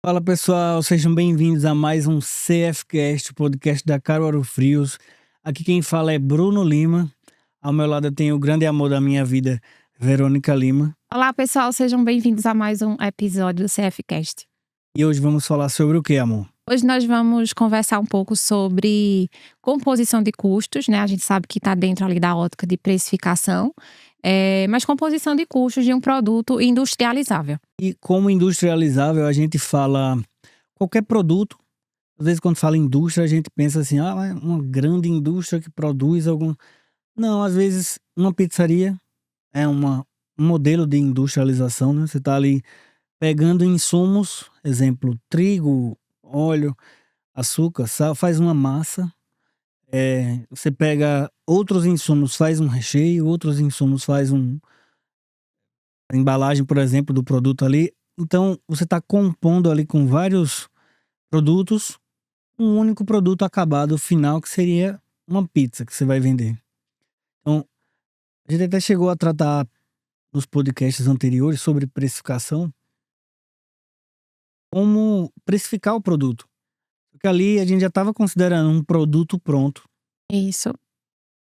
Fala pessoal, sejam bem-vindos a mais um CFcast, o podcast da Caruaru Frios. Aqui quem fala é Bruno Lima. Ao meu lado eu tenho o grande amor da minha vida, Verônica Lima. Olá, pessoal, sejam bem-vindos a mais um episódio do CFcast. E hoje vamos falar sobre o que, amor? Hoje nós vamos conversar um pouco sobre composição de custos, né? A gente sabe que está dentro ali da ótica de precificação, mas composição de custos de um produto industrializável. E como industrializável, a gente fala qualquer produto. Às vezes quando fala indústria, a gente pensa assim, é uma grande indústria que produz algum... Não, às vezes uma pizzaria é um modelo de industrialização, né? Você tá ali pegando insumos, exemplo, trigo, óleo, açúcar, sal, faz uma massa. Você pega outros insumos, faz um recheio, outros insumos, faz a embalagem, por exemplo, do produto ali. Então, você está compondo ali com vários produtos, um único produto acabado final, que seria uma pizza que você vai vender. Então, a gente até chegou a tratar nos podcasts anteriores sobre precificação, como precificar o produto. Porque ali a gente já estava considerando um produto pronto, Isso,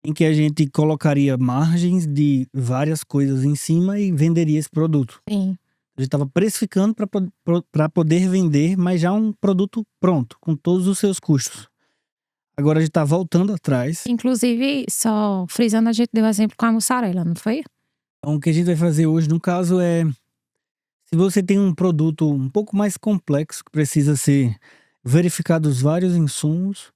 em que a gente colocaria margens de várias coisas em cima e venderia esse produto. sim. A gente estava precificando para poder vender, mas já um produto pronto, com todos os seus custos. Agora a gente está voltando atrás. Inclusive, só frisando, a gente deu exemplo com a mussarela, não foi? Então, o que a gente vai fazer hoje, no caso, se você tem um produto um pouco mais complexo, que precisa ser verificados vários insumos,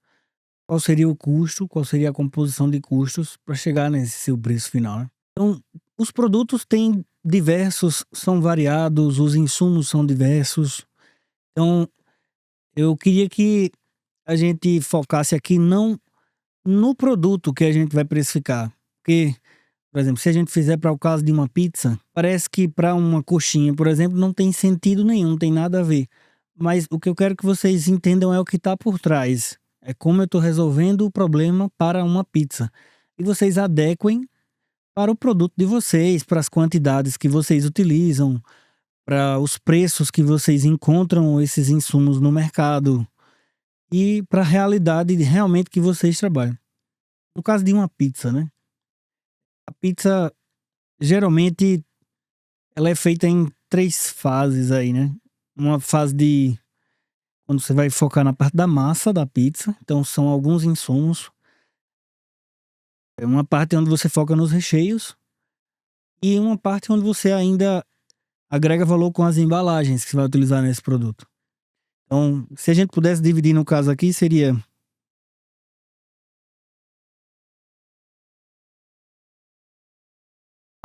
qual seria o custo, qual seria a composição de custos para chegar nesse seu preço final, né? Então, os produtos têm diversos, são variados, os insumos são diversos. Então, eu queria que a gente focasse aqui não no produto que a gente vai precificar. Porque, por exemplo, se a gente fizer para o caso de uma pizza, parece que para uma coxinha, por exemplo, não tem sentido nenhum, não tem nada a ver. Mas o que eu quero que vocês entendam é o que está por trás. É como eu estou resolvendo o problema para uma pizza. E vocês adequem para o produto de vocês, para as quantidades que vocês utilizam, para os preços que vocês encontram esses insumos no mercado e para a realidade realmente que vocês trabalham. No caso de uma pizza, né? A pizza geralmente ela é feita em 3 fases aí, né? Uma fase de quando você vai focar na parte da massa da pizza, então são alguns insumos. É uma parte onde você foca nos recheios e uma parte onde você ainda agrega valor com as embalagens que você vai utilizar nesse produto. Então, se a gente pudesse dividir no caso aqui, seria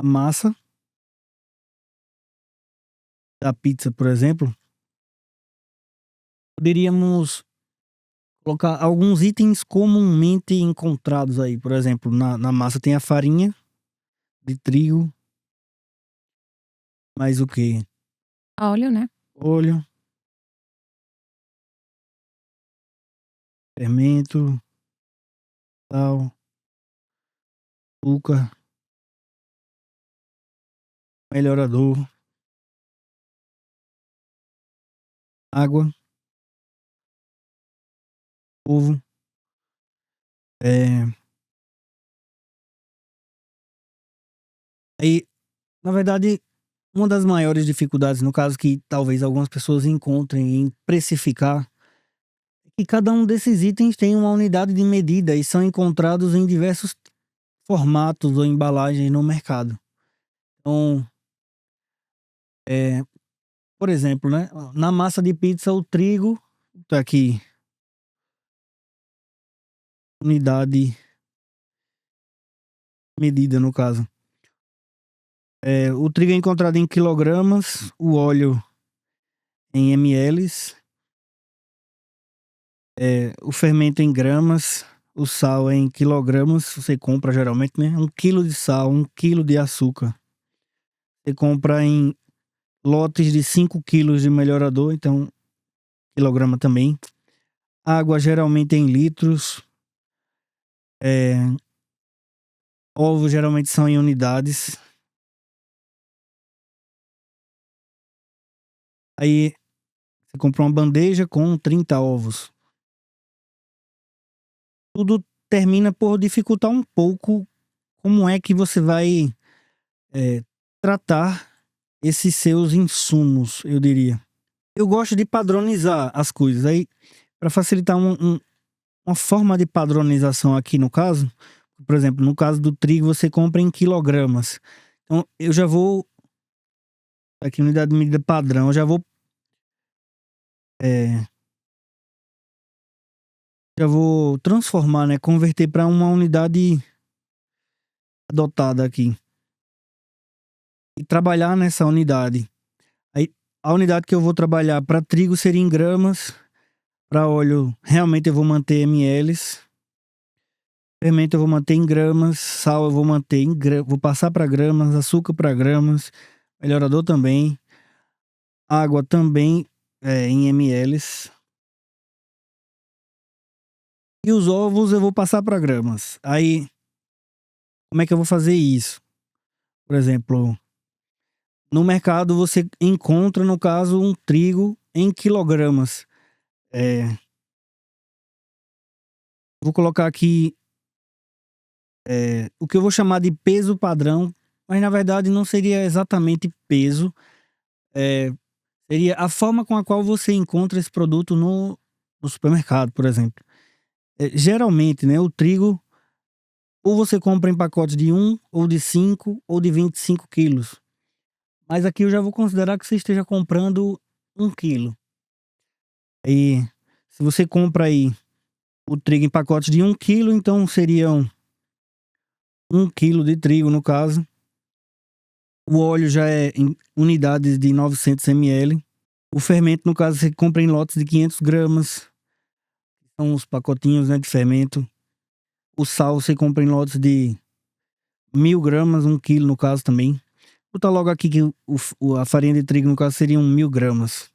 a massa da pizza, por exemplo. Poderíamos colocar alguns itens comumente encontrados aí. Por exemplo, na massa tem a farinha de trigo, mais o quê? Óleo, né? Óleo, fermento, sal, açúcar, melhorador, água, ovo. É... Aí, na verdade, uma das maiores dificuldades, no caso que talvez algumas pessoas encontrem em precificar, é que cada um desses itens tem uma unidade de medida e são encontrados em diversos formatos ou embalagens no mercado. Então, é, por exemplo, né, na massa de pizza, o trigo, tá aqui, unidade medida no caso. O trigo é encontrado em quilogramas, o óleo em mls, o fermento em gramas, o sal em quilogramas, você compra geralmente, né? 1 quilo de sal, 1 quilo de açúcar. Você compra em lotes de 5 quilos de melhorador, então quilograma também. Água geralmente em litros. Ovos geralmente são em unidades. Aí Você compra uma bandeja com 30 ovos. Tudo termina por dificultar um pouco como é que você vai tratar esses seus insumos, eu diria. Eu gosto de padronizar as coisas. Aí, para facilitar uma forma de padronização aqui no caso, por exemplo, no caso do trigo, você compra em quilogramas. Então, eu já vou. Aqui, unidade de medida padrão, eu já vou transformar, né? Converter para uma unidade adotada aqui. E trabalhar nessa unidade. Aí, a unidade que eu vou trabalhar para trigo seria em gramas. Para óleo, realmente eu vou manter mls. Fermento eu vou manter em gramas. Sal eu vou manter em gramas. Vou passar para gramas. Açúcar para gramas. Melhorador também. Água também em mls. E os ovos eu vou passar para gramas. Aí, como é que eu vou fazer isso? Por exemplo, no mercado você encontra, no caso, um trigo em quilogramas. Vou colocar aqui o que eu vou chamar de peso padrão, mas na verdade não seria exatamente peso. Seria a forma com a qual você encontra esse produto no supermercado, por exemplo. Geralmente, né, o trigo, ou você compra em pacotes de 1, ou de 5, ou de 25 quilos. Mas aqui eu já vou considerar que você esteja comprando 1 quilo. E se você compra aí o trigo em pacotes de 1 quilo, então seriam 1 quilo de trigo, no caso. O óleo já é em unidades de 900 ml. O fermento, no caso, você compra em lotes de 500 gramas. São os pacotinhos, né, de fermento. O sal você compra em lotes de 1000 gramas, 1 quilo no caso também. Vou botar logo aqui que a farinha de trigo, no caso, seriam 1000 gramas.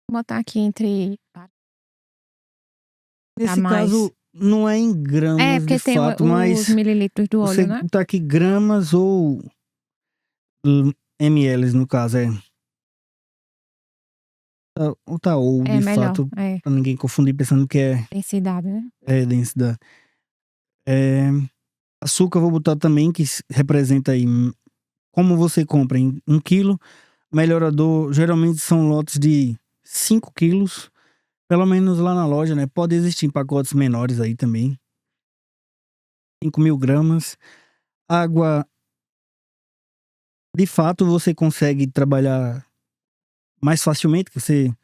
Vou botar aqui entre. Tá Nesse mais. caso, não é em gramas Porque de tem fato, os mas mililitros do você óleo, né? botar aqui gramas ou ml, no caso, ou É de melhor. fato, pra ninguém confundir pensando que Densidade, né? é densidade. Açúcar eu vou botar também, que representa aí como você compra em 1 quilo. Melhorador geralmente são lotes de 5 quilos, pelo menos lá na loja, né? Pode existir em pacotes menores aí também. 5.000 gramas. Água, de fato, você consegue trabalhar mais facilmente, que você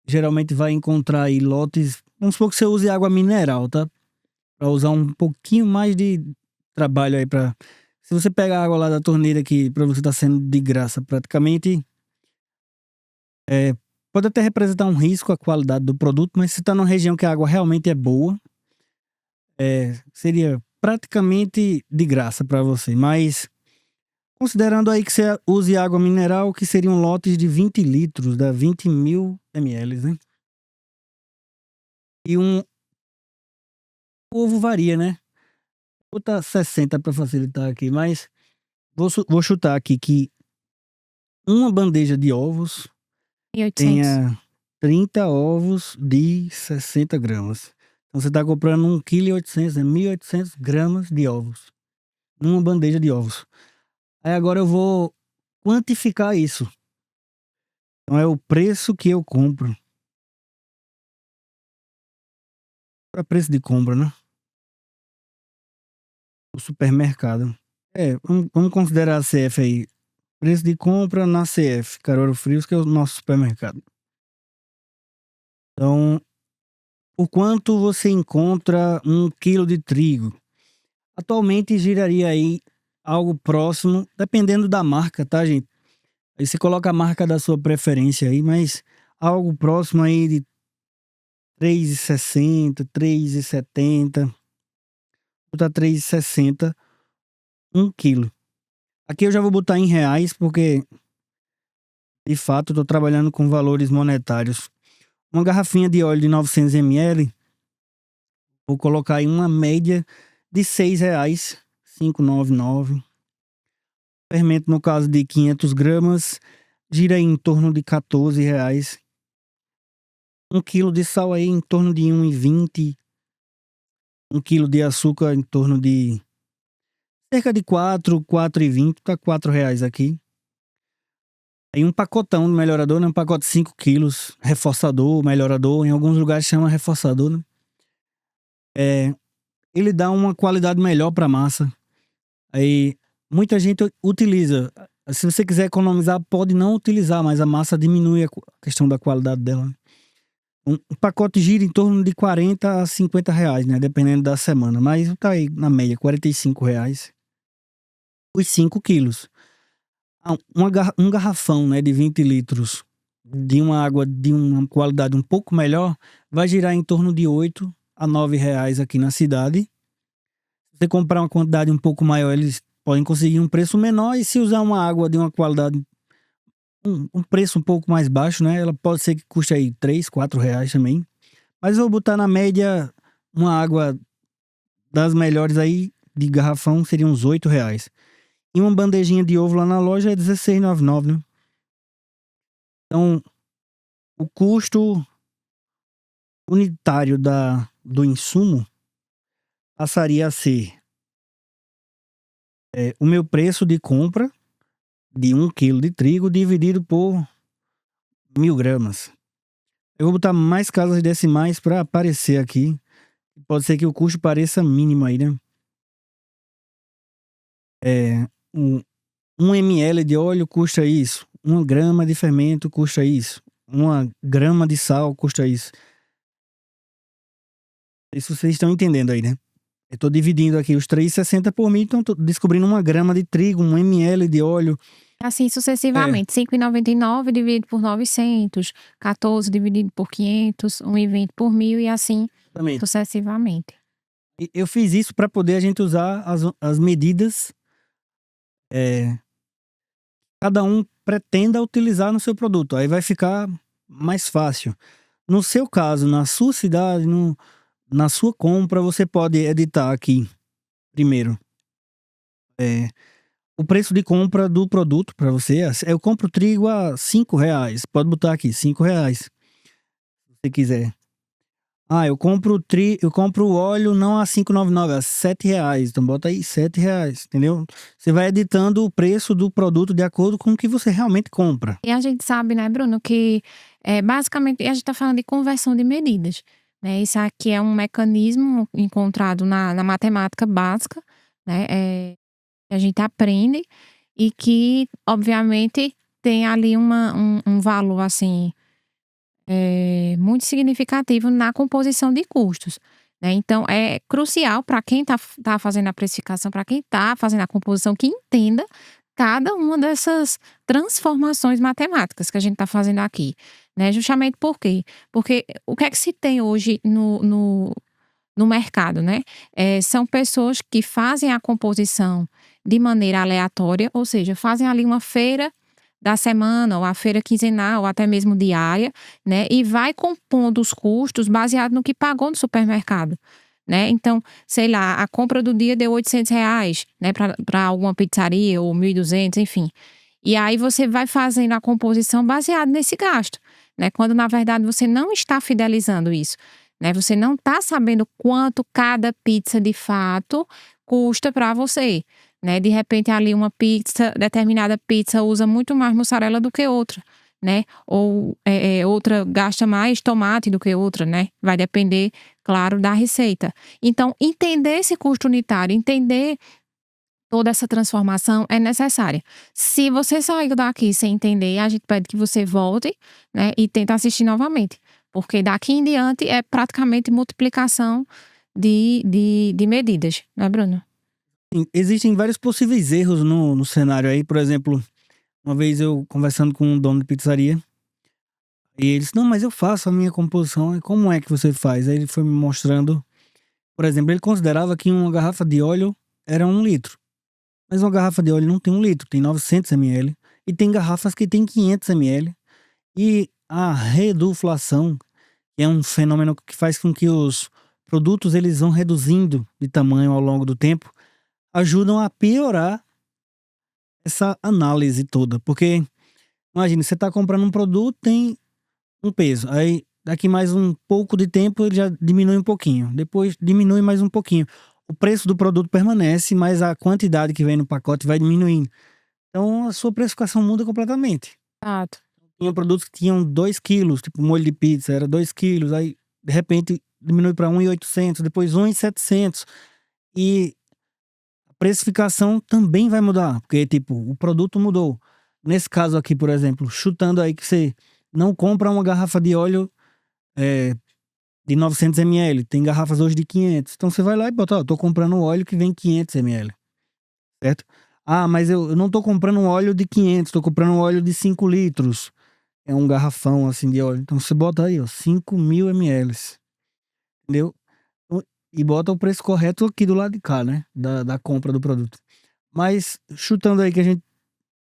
geralmente vai encontrar aí lotes. Vamos supor que você use água mineral, tá? Pra usar um pouquinho mais de trabalho aí pra. Se você pegar a água lá da torneira que pra você tá sendo de graça praticamente, pode até representar um risco a qualidade do produto, mas se tá numa região que a água realmente é boa, seria praticamente de graça pra você. Mas considerando aí que você use água mineral, que seriam lotes de 20 litros, dá 20.000 ml, né? E o ovo varia, né? Vou botar 60 pra facilitar aqui, mas vou chutar aqui que uma bandeja de ovos 1.800. tenha 30 ovos de 60 gramas. Então você tá comprando 1,8 kg, né? 1.800 gramas de ovos. Numa bandeja de ovos. Aí agora eu vou quantificar isso. Então é o preço que eu compro. É preço de compra, né? O supermercado. Vamos considerar a CF aí. Preço de compra na CF, Caruaru Frios, que é o nosso supermercado. Então, por quanto você encontra 1 quilo de trigo? Atualmente giraria aí algo próximo, dependendo da marca, tá, gente? Aí você coloca a marca da sua preferência aí, mas algo próximo aí de 3,60, 3,70. Vou botar 3,60 1 quilo. Aqui eu já vou botar em reais, porque de fato eu tô trabalhando com valores monetários. Uma garrafinha de óleo de 900 ml, vou colocar aí uma média de R$6, 5,99. Fermento, no caso de 500 gramas, gira em torno de R$14. 1 quilo de sal aí em torno de 1,20. 1 quilo de açúcar em torno de cerca de 4,20, tá R$ 4 aqui. Aí um pacotão de melhorador, né? Um pacote de 5 quilos, reforçador, melhorador, em alguns lugares chama reforçador, né? Ele dá uma qualidade melhor pra massa. Aí muita gente utiliza. Se você quiser economizar, pode não utilizar, mas a massa diminui a questão da qualidade dela, né? Um pacote gira em torno de R$ 40 a R$ 50, né? Dependendo da semana. Mas tá aí na média, R$ 45. Os 5 quilos. Um garrafão, né, de 20 litros de uma água de uma qualidade um pouco melhor vai girar em torno de R$ 8 a R$ 9 aqui na cidade. Se você comprar uma quantidade um pouco maior, eles podem conseguir um preço menor. E se usar uma água de uma qualidade, um preço um pouco mais baixo, né? Ela pode ser que custe aí R$ 3, R$ 4 também. Mas eu vou botar na média uma água das melhores aí de garrafão seria uns R$ 8. E uma bandejinha de ovo lá na loja é R$16,99, né? Então, o custo unitário do insumo passaria a ser o meu preço de compra de 1 quilo de trigo dividido por 1.000 gramas. Eu vou botar mais casas decimais para aparecer aqui. Pode ser que o custo pareça mínimo aí, né? Um 1 ml de óleo custa isso. 1 grama de fermento custa isso. 1 grama de sal custa isso. Não sei se vocês estão entendendo aí, né? Eu tô dividindo aqui os 3,60 por mil, então tô descobrindo 1 grama de trigo, 1 ml de óleo. Assim sucessivamente, 5,99 dividido por 900, 14 dividido por 500, 1,20 por 1.000 e assim Exatamente. sucessivamente. Eu fiz isso para poder a gente usar as medidas cada um pretenda utilizar no seu produto. Aí vai ficar mais fácil. No seu caso, na sua cidade, na sua compra, você pode editar aqui, primeiro, o preço de compra do produto para você. Eu compro trigo a R$ 5. Pode botar aqui, R$ 5, se você quiser. Eu compro o óleo não a R$ 5,99, a R$ 7. Então bota aí R$ 7, entendeu? Você vai editando o preço do produto de acordo com o que você realmente compra. E a gente sabe, né, Bruno, que basicamente a gente está falando de conversão de medidas, né? Isso aqui é um mecanismo encontrado na matemática básica, né? Que a gente aprende e que, obviamente, tem ali um valor assim muito significativo na composição de custos, né. Então é crucial para quem tá fazendo a precificação, para quem tá fazendo a composição, que entenda cada uma dessas transformações matemáticas que a gente tá fazendo aqui, né. Justamente por quê? Porque o que é que se tem hoje no mercado, né. São pessoas que fazem a composição de maneira aleatória, ou seja, fazem ali uma feira da semana, ou a feira quinzenal, ou até mesmo diária, né, e vai compondo os custos baseado no que pagou no supermercado, né. Então, sei lá, a compra do dia deu R$ 800, né, para alguma pizzaria ou 1.200, enfim. E aí você vai fazendo a composição baseado nesse gasto, né, quando na verdade você não está fidelizando isso, né, você não está sabendo quanto cada pizza de fato custa para você, né. De repente ali uma pizza, determinada pizza usa muito mais mussarela do que outra, né, ou outra gasta mais tomate do que outra, né, vai depender, claro, da receita. Então entender esse custo unitário, entender toda essa transformação é necessária. Se você saiu daqui sem entender, a gente pede que você volte, né, e tenta assistir novamente, porque daqui em diante é praticamente multiplicação de medidas, né, Bruno? Existem vários possíveis erros no cenário aí. Por exemplo, uma vez eu conversando com um dono de pizzaria, e ele disse: "Não, mas eu faço a minha composição". "E como é que você faz?" Aí ele foi me mostrando. Por exemplo, ele considerava que uma garrafa de óleo era 1 litro. Mas uma garrafa de óleo não tem 1 litro, tem 900 ml. E tem garrafas que tem 500 ml. E a reduflação, que é um fenômeno que faz com que os produtos eles vão reduzindo de tamanho ao longo do tempo, ajudam a piorar essa análise toda. Porque, imagine, você está comprando um produto, tem um peso. Aí daqui mais um pouco de tempo ele já diminui um pouquinho. Depois diminui mais um pouquinho. O preço do produto permanece, mas a quantidade que vem no pacote vai diminuindo. Então a sua precificação muda completamente. Exato. Tinha produtos que tinham 2 quilos, tipo molho de pizza, era 2 quilos. Aí, de repente, diminui para 1.800, depois 1.700. E a precificação também vai mudar, porque, tipo, o produto mudou. Nesse caso aqui, por exemplo, chutando aí que você não compra uma garrafa de óleo de 900 ml, tem garrafas hoje de 500. Então você vai lá e bota, ó, tô comprando um óleo que vem 500 ml, certo? Ah, mas eu não tô comprando um óleo de 500, tô comprando um óleo de 5 litros. É um garrafão assim de óleo. Então você bota aí, ó, 5.000 ml, entendeu? E bota o preço correto aqui do lado de cá, né? Da compra do produto. Mas chutando aí que a gente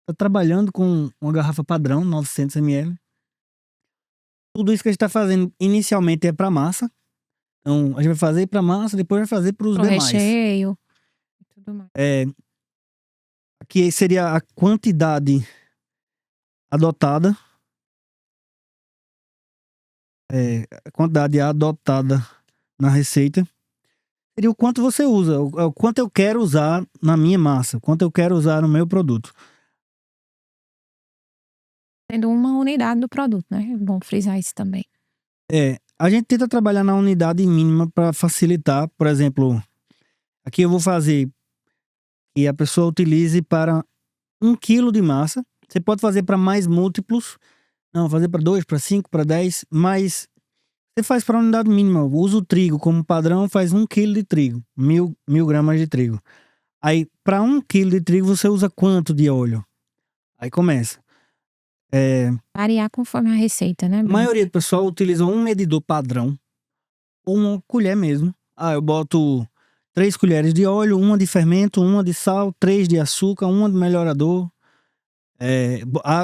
tá trabalhando com uma garrafa padrão, 900 ml. Tudo isso que a gente tá fazendo inicialmente é para massa. Então a gente vai fazer para massa, depois vai fazer para os Pro demais. recheio e tudo mais. Aqui seria a quantidade adotada. A quantidade adotada na receita. Seria o quanto você usa, o quanto eu quero usar na minha massa, o quanto eu quero usar no meu produto. Tendo uma unidade do produto, né? É bom frisar isso também. A gente tenta trabalhar na unidade mínima para facilitar. Por exemplo, aqui eu vou fazer que a pessoa utilize para 1 quilo de massa. Você pode fazer para mais múltiplos, não, fazer para 2, para 5, para 10, mas você faz para unidade mínima. Usa o trigo como padrão, faz 1 quilo de trigo, mil gramas de trigo. Aí, para 1 quilo de trigo, você usa quanto de óleo? Aí começa. Variar conforme a receita, né, A Bruno? maioria do pessoal utiliza um medidor padrão ou uma colher mesmo. Ah, eu boto 3 colheres de óleo, uma de fermento, uma de sal, 3 de açúcar, uma de melhorador.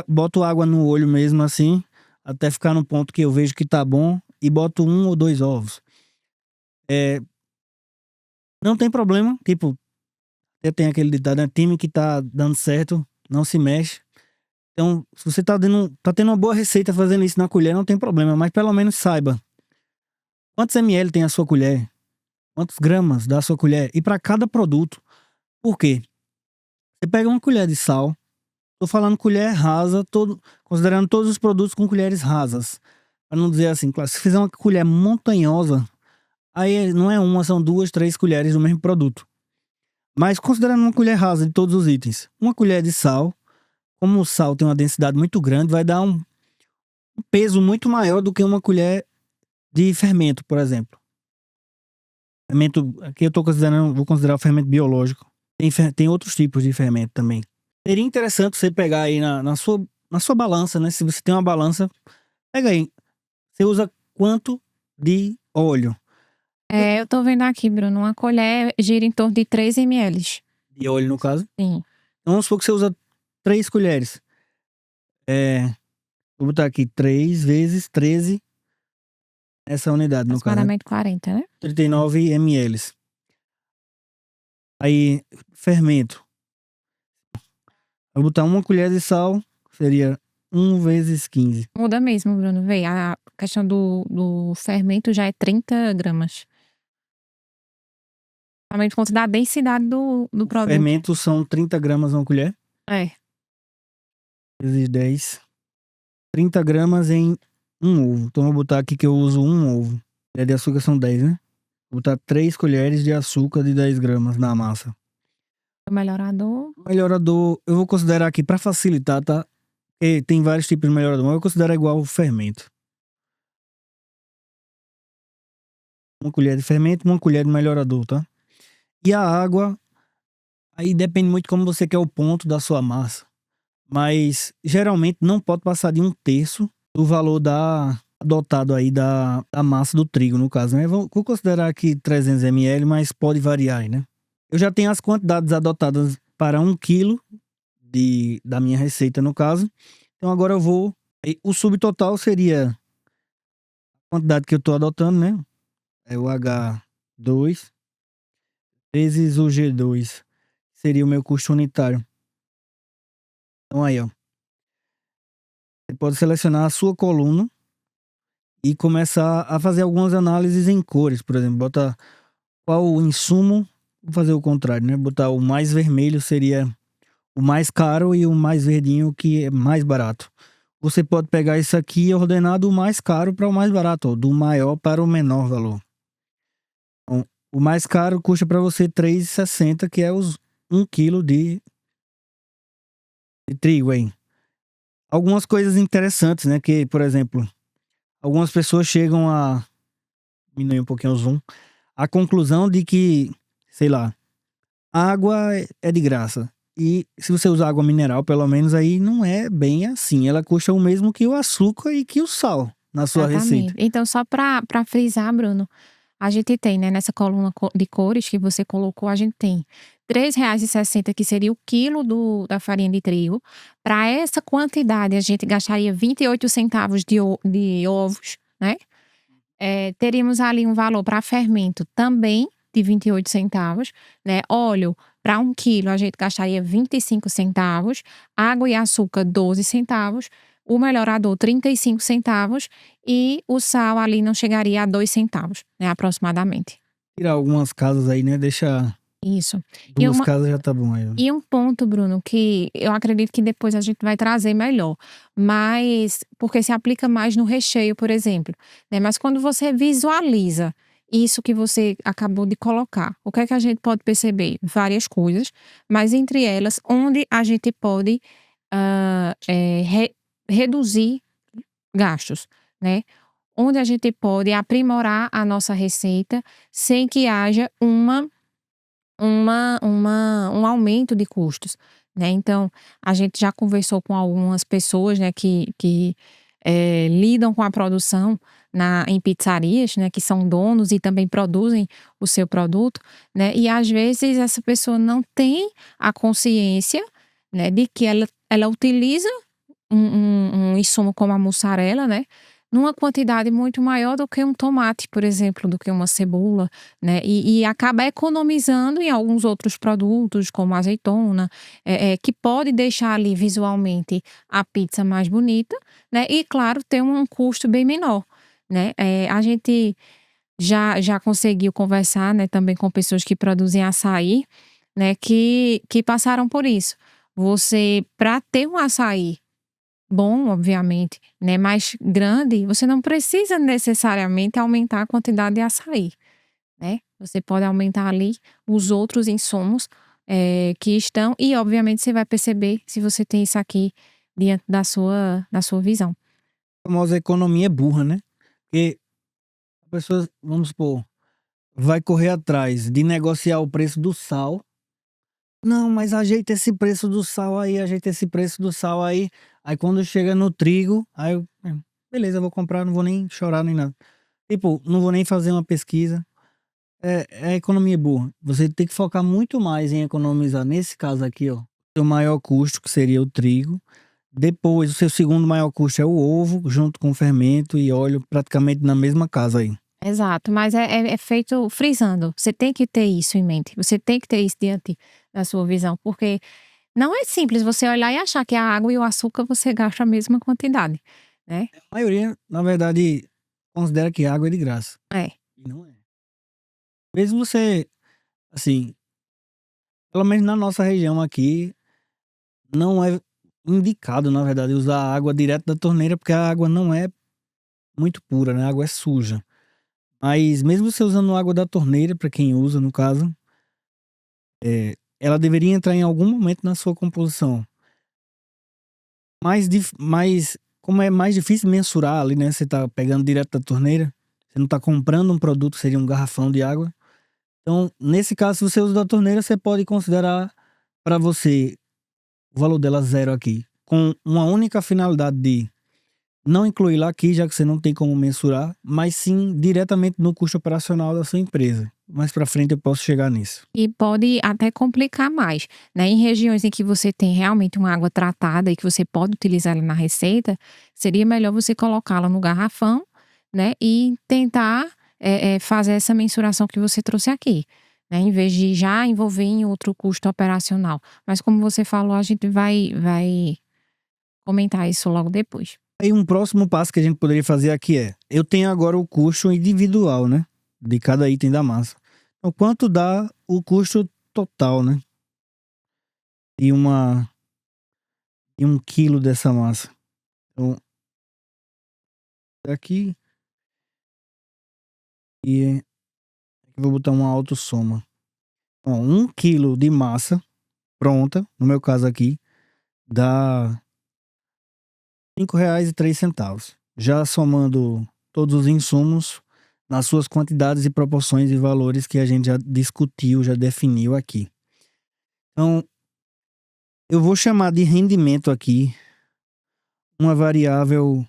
Boto água no olho mesmo assim, até ficar no ponto que eu vejo que tá bom, e boto 1 ou 2 ovos. Não tem problema, tipo, eu tenho aquele ditado, né? Time que tá dando certo, não se mexe. Então, se você tá tendo uma boa receita fazendo isso na colher, não tem problema, mas pelo menos saiba quantos ml tem a sua colher, quantos gramas dá a sua colher, e para cada produto. Por quê? Você pega uma colher de sal, tô falando colher rasa, considerando todos os produtos com colheres rasas. Para não dizer assim, claro, se fizer uma colher montanhosa, aí não é uma, são 2, 3 colheres do mesmo produto. Mas considerando uma colher rasa de todos os itens, uma colher de sal, como o sal tem uma densidade muito grande, vai dar um peso muito maior do que uma colher de fermento, por exemplo. Fermento, aqui eu tô considerando, vou considerar o fermento biológico. Tem outros tipos de fermento também. Seria interessante você pegar aí na sua balança, né? Se você tem uma balança, pega aí. Você usa quanto de óleo? Eu tô vendo aqui, Bruno, uma colher gira em torno de 3 ml. De óleo, no caso. Sim. Então, vamos supor que você usa 3 colheres. Vou botar aqui 3 vezes 13, essa unidade, no caso, né? Aproximadamente 40, né? 39 ml. Aí, fermento. Vou botar 1 colher de sal, seria 1 vezes 15. Muda mesmo, Bruno. Vê, a questão do fermento já é 30 gramas. Realmente por conta da densidade do produto. Fermento são 30 gramas uma colher, É. vezes 10. 30 gramas em um ovo. Então, eu vou botar aqui que eu uso um ovo. E de açúcar são 10, né? Vou botar 3 colheres de açúcar de 10 gramas na massa. O melhorador. Melhorador, eu vou considerar aqui pra facilitar, tá? Porque tem vários tipos de melhorador, mas eu considero igual o fermento. 1 colher de fermento, 1 colher de melhorador, tá? E a água, aí depende muito como você quer o ponto da sua massa. Mas geralmente não pode passar de 1/3 do valor adotado aí da massa do trigo, no caso, né? Vou considerar aqui 300 ml, mas pode variar aí, né? Eu já tenho as quantidades adotadas para 1 quilo da minha receita, no caso. Então agora eu vou. O subtotal seria a quantidade que eu tô adotando, né? É o H2 vezes o G2. Seria o meu custo unitário. Então aí, ó. Você pode selecionar a sua coluna e começar a fazer algumas análises em cores, por exemplo, bota qual o insumo, vou fazer o contrário, né? Botar o mais vermelho seria o mais caro e o mais verdinho que é mais barato. Você pode pegar isso aqui e ordenar do mais caro para o mais barato, ó, do maior para o menor valor. Então, o mais caro custa para você R$ 3,60, que é os 1 quilo de trigo aí. Algumas coisas interessantes, né? Que, por exemplo, algumas pessoas chegam a diminuir um pouquinho o zoom, a conclusão de que, sei lá, a água é de graça. E se você usar água mineral, pelo menos aí não é bem assim. Ela custa o mesmo que o açúcar e que o sal na sua receita. Exatamente. Então, só para frisar, Bruno, a gente tem, né, nessa coluna de cores que você colocou, a gente tem R$ 3,60, que seria o quilo da farinha de trigo. Para essa quantidade, a gente gastaria 28 centavos de ovos, né? Teríamos ali um valor para fermento também de 28 centavos, né? Óleo, para 1 quilo, a gente gastaria 25 centavos. Água e açúcar, 12 centavos. O melhorador, 35 centavos. E o sal ali não chegaria a 2 centavos, né? Aproximadamente. Tirar algumas casas aí, né? Deixa Isso. E 2 uma, casas já tá bom aí. e um ponto, Bruno, que eu acredito que depois a gente vai trazer melhor, mas porque se aplica mais no recheio, por exemplo, né? Mas quando você visualiza isso que você acabou de colocar, o que é que a gente pode perceber? Várias coisas, mas entre elas, onde a gente pode reduzir gastos, né? Onde a gente pode aprimorar a nossa receita sem que haja um aumento de custos, né. Então, a gente já conversou com algumas pessoas, né, que lidam com a produção em pizzarias, né, que são donos e também produzem o seu produto, né, e às vezes essa pessoa não tem a consciência, né, de que ela utiliza um insumo como a mussarela, né, numa quantidade muito maior do que um tomate, por exemplo, do que uma cebola, né, e acaba economizando em alguns outros produtos, como azeitona, que pode deixar ali visualmente a pizza mais bonita, né, e claro, ter um custo bem menor, né. A gente já conseguiu conversar, né, também com pessoas que produzem açaí, né, que passaram por isso. Você, para ter um açaí bom, obviamente, né, mais grande, você não precisa necessariamente aumentar a quantidade de açaí, né. Você pode aumentar ali os outros insumos, que estão e obviamente você vai perceber se você tem isso aqui diante da sua visão. A famosa economia burra, né? Porque a pessoa, vamos supor, vai correr atrás de negociar o preço do sal. Não, mas ajeita esse preço do sal aí, ajeita esse preço do sal aí. Aí quando chega no trigo, aí eu, beleza, eu vou comprar, não vou nem chorar nem nada. Tipo, não vou nem fazer uma pesquisa. É economia burra. Você tem que focar muito mais em economizar. Nesse caso aqui, ó, o maior custo, que seria o trigo. Depois, o seu segundo maior custo é o ovo, junto com fermento e óleo, praticamente na mesma casa aí. Exato, mas é feito frisando, você tem que ter isso em mente, você tem que ter isso diante da sua visão, porque não é simples você olhar e achar que a água e o açúcar você gasta a mesma quantidade, né. A maioria, na verdade, considera que água é de graça. É. E não é. Mesmo você, assim, pelo menos na nossa região aqui, não é indicado, na verdade, usar água direto da torneira, porque a água não é muito pura, né? A água é suja. Mas mesmo você usando água da torneira, para quem usa, no caso, ela deveria entrar em algum momento na sua composição. Mas como é mais difícil mensurar ali, né? Você tá pegando direto da torneira, você não tá comprando um produto, seria um garrafão de água. Então, nesse caso, se você usa da torneira, você pode considerar para você o valor dela zero aqui, com uma única finalidade de não incluir lá aqui, já que você não tem como mensurar, mas sim diretamente no custo operacional da sua empresa. Mais para frente eu posso chegar nisso. E pode até complicar mais, né, em regiões em que você tem realmente uma água tratada e que você pode utilizar ela na receita, seria melhor você colocá-la no garrafão, né, e tentar, fazer essa mensuração que você trouxe aqui, né, em vez de já envolver em outro custo operacional. Mas como você falou, a gente vai comentar isso logo depois. Aí um próximo passo que a gente poderia fazer aqui é, eu tenho agora o custo individual, né? De cada item da massa. Então, quanto dá o custo total, né? De de 1 quilo dessa massa. Então, aqui e eu vou botar uma autossoma. Então, 1 quilo de massa pronta, no meu caso aqui, dá R$ 5,03. Já somando todos os insumos nas suas quantidades e proporções e valores que a gente já discutiu, já definiu aqui. Então, eu vou chamar de rendimento aqui uma variável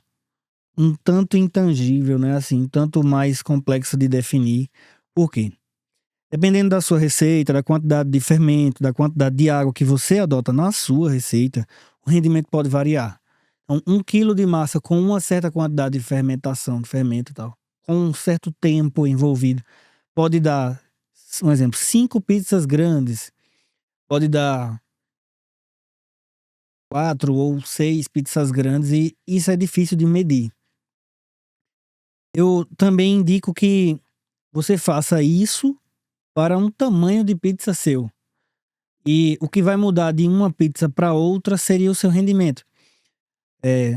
um tanto intangível, né? Assim, um tanto mais complexa de definir. Por quê? Dependendo da sua receita, da quantidade de fermento, da quantidade de água que você adota na sua receita, o rendimento pode variar. Então, 1 quilo de massa com uma certa quantidade de fermentação, de fermento e tal, com um certo tempo envolvido, pode dar, um exemplo, 5 pizzas grandes, pode dar 4 ou 6 pizzas grandes e isso é difícil de medir. Eu também indico que você faça isso para um tamanho de pizza seu. E o que vai mudar de uma pizza para outra seria o seu rendimento.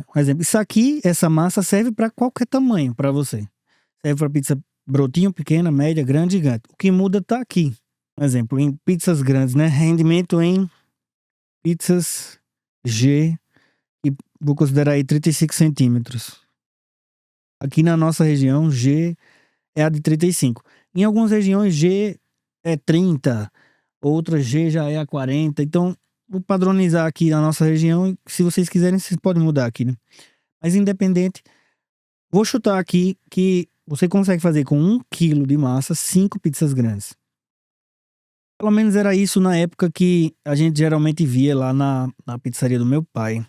Por exemplo, isso aqui, essa massa serve para qualquer tamanho para você. Serve para pizza brotinho, pequena, média, grande, gigante. O que muda está aqui. Por exemplo, em pizzas grandes, né? Rendimento em pizzas G, e vou considerar aí 35 centímetros. Aqui na nossa região, G é a de 35. Em algumas regiões, G é 30, outras G já é a 40. Então, vou padronizar aqui na nossa região. Se vocês quiserem, vocês podem mudar aqui, né? Mas independente, vou chutar aqui que você consegue fazer com 1 quilo de massa 5 pizzas grandes. Pelo menos era isso na época que a gente geralmente via lá na pizzaria do meu pai.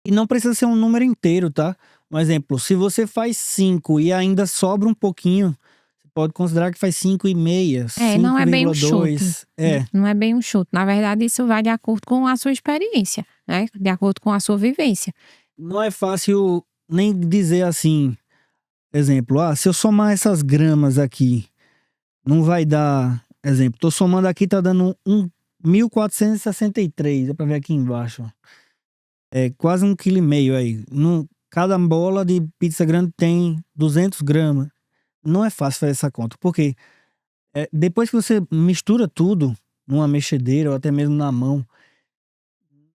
E não precisa ser um número inteiro, tá? Um exemplo, se você faz 5 e ainda sobra um pouquinho, você pode considerar que faz 5,5, Não é bem um chute. 5,2. Não é bem um chute. Na verdade, isso vai de acordo com a sua experiência, né? De acordo com a sua vivência. Não é fácil nem dizer assim, exemplo, se eu somar essas gramas aqui, não vai dar, exemplo, tô somando aqui, tá dando 1.463, dá pra ver aqui embaixo. É quase 1,5 kg aí. Cada bola de pizza grande tem 200 gramas. Não é fácil fazer essa conta, porque depois que você mistura tudo numa mexedeira ou até mesmo na mão,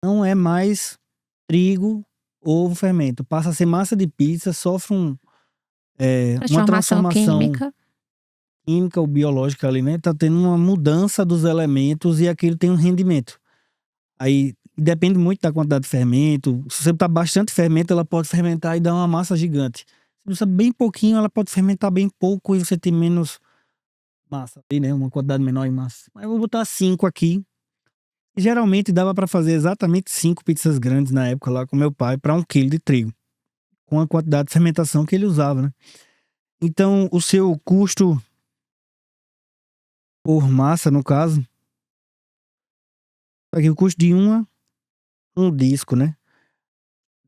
não é mais trigo, ovo, fermento. Passa a ser massa de pizza, sofre uma transformação química ou biológica ali, né? Tá tendo uma mudança dos elementos e aquilo tem um rendimento. Aí depende muito da quantidade de fermento. Se você botar bastante fermento, ela pode fermentar e dar uma massa gigante. Se você bem pouquinho, ela pode fermentar bem pouco e você tem menos massa ali, né? Uma quantidade menor de massa. Mas eu vou botar 5 aqui. E geralmente dava para fazer exatamente 5 pizzas grandes na época lá com meu pai para 1 quilo de trigo. Com a quantidade de fermentação que ele usava, né? Então o seu custo por massa, no caso, aqui o custo de um disco, né?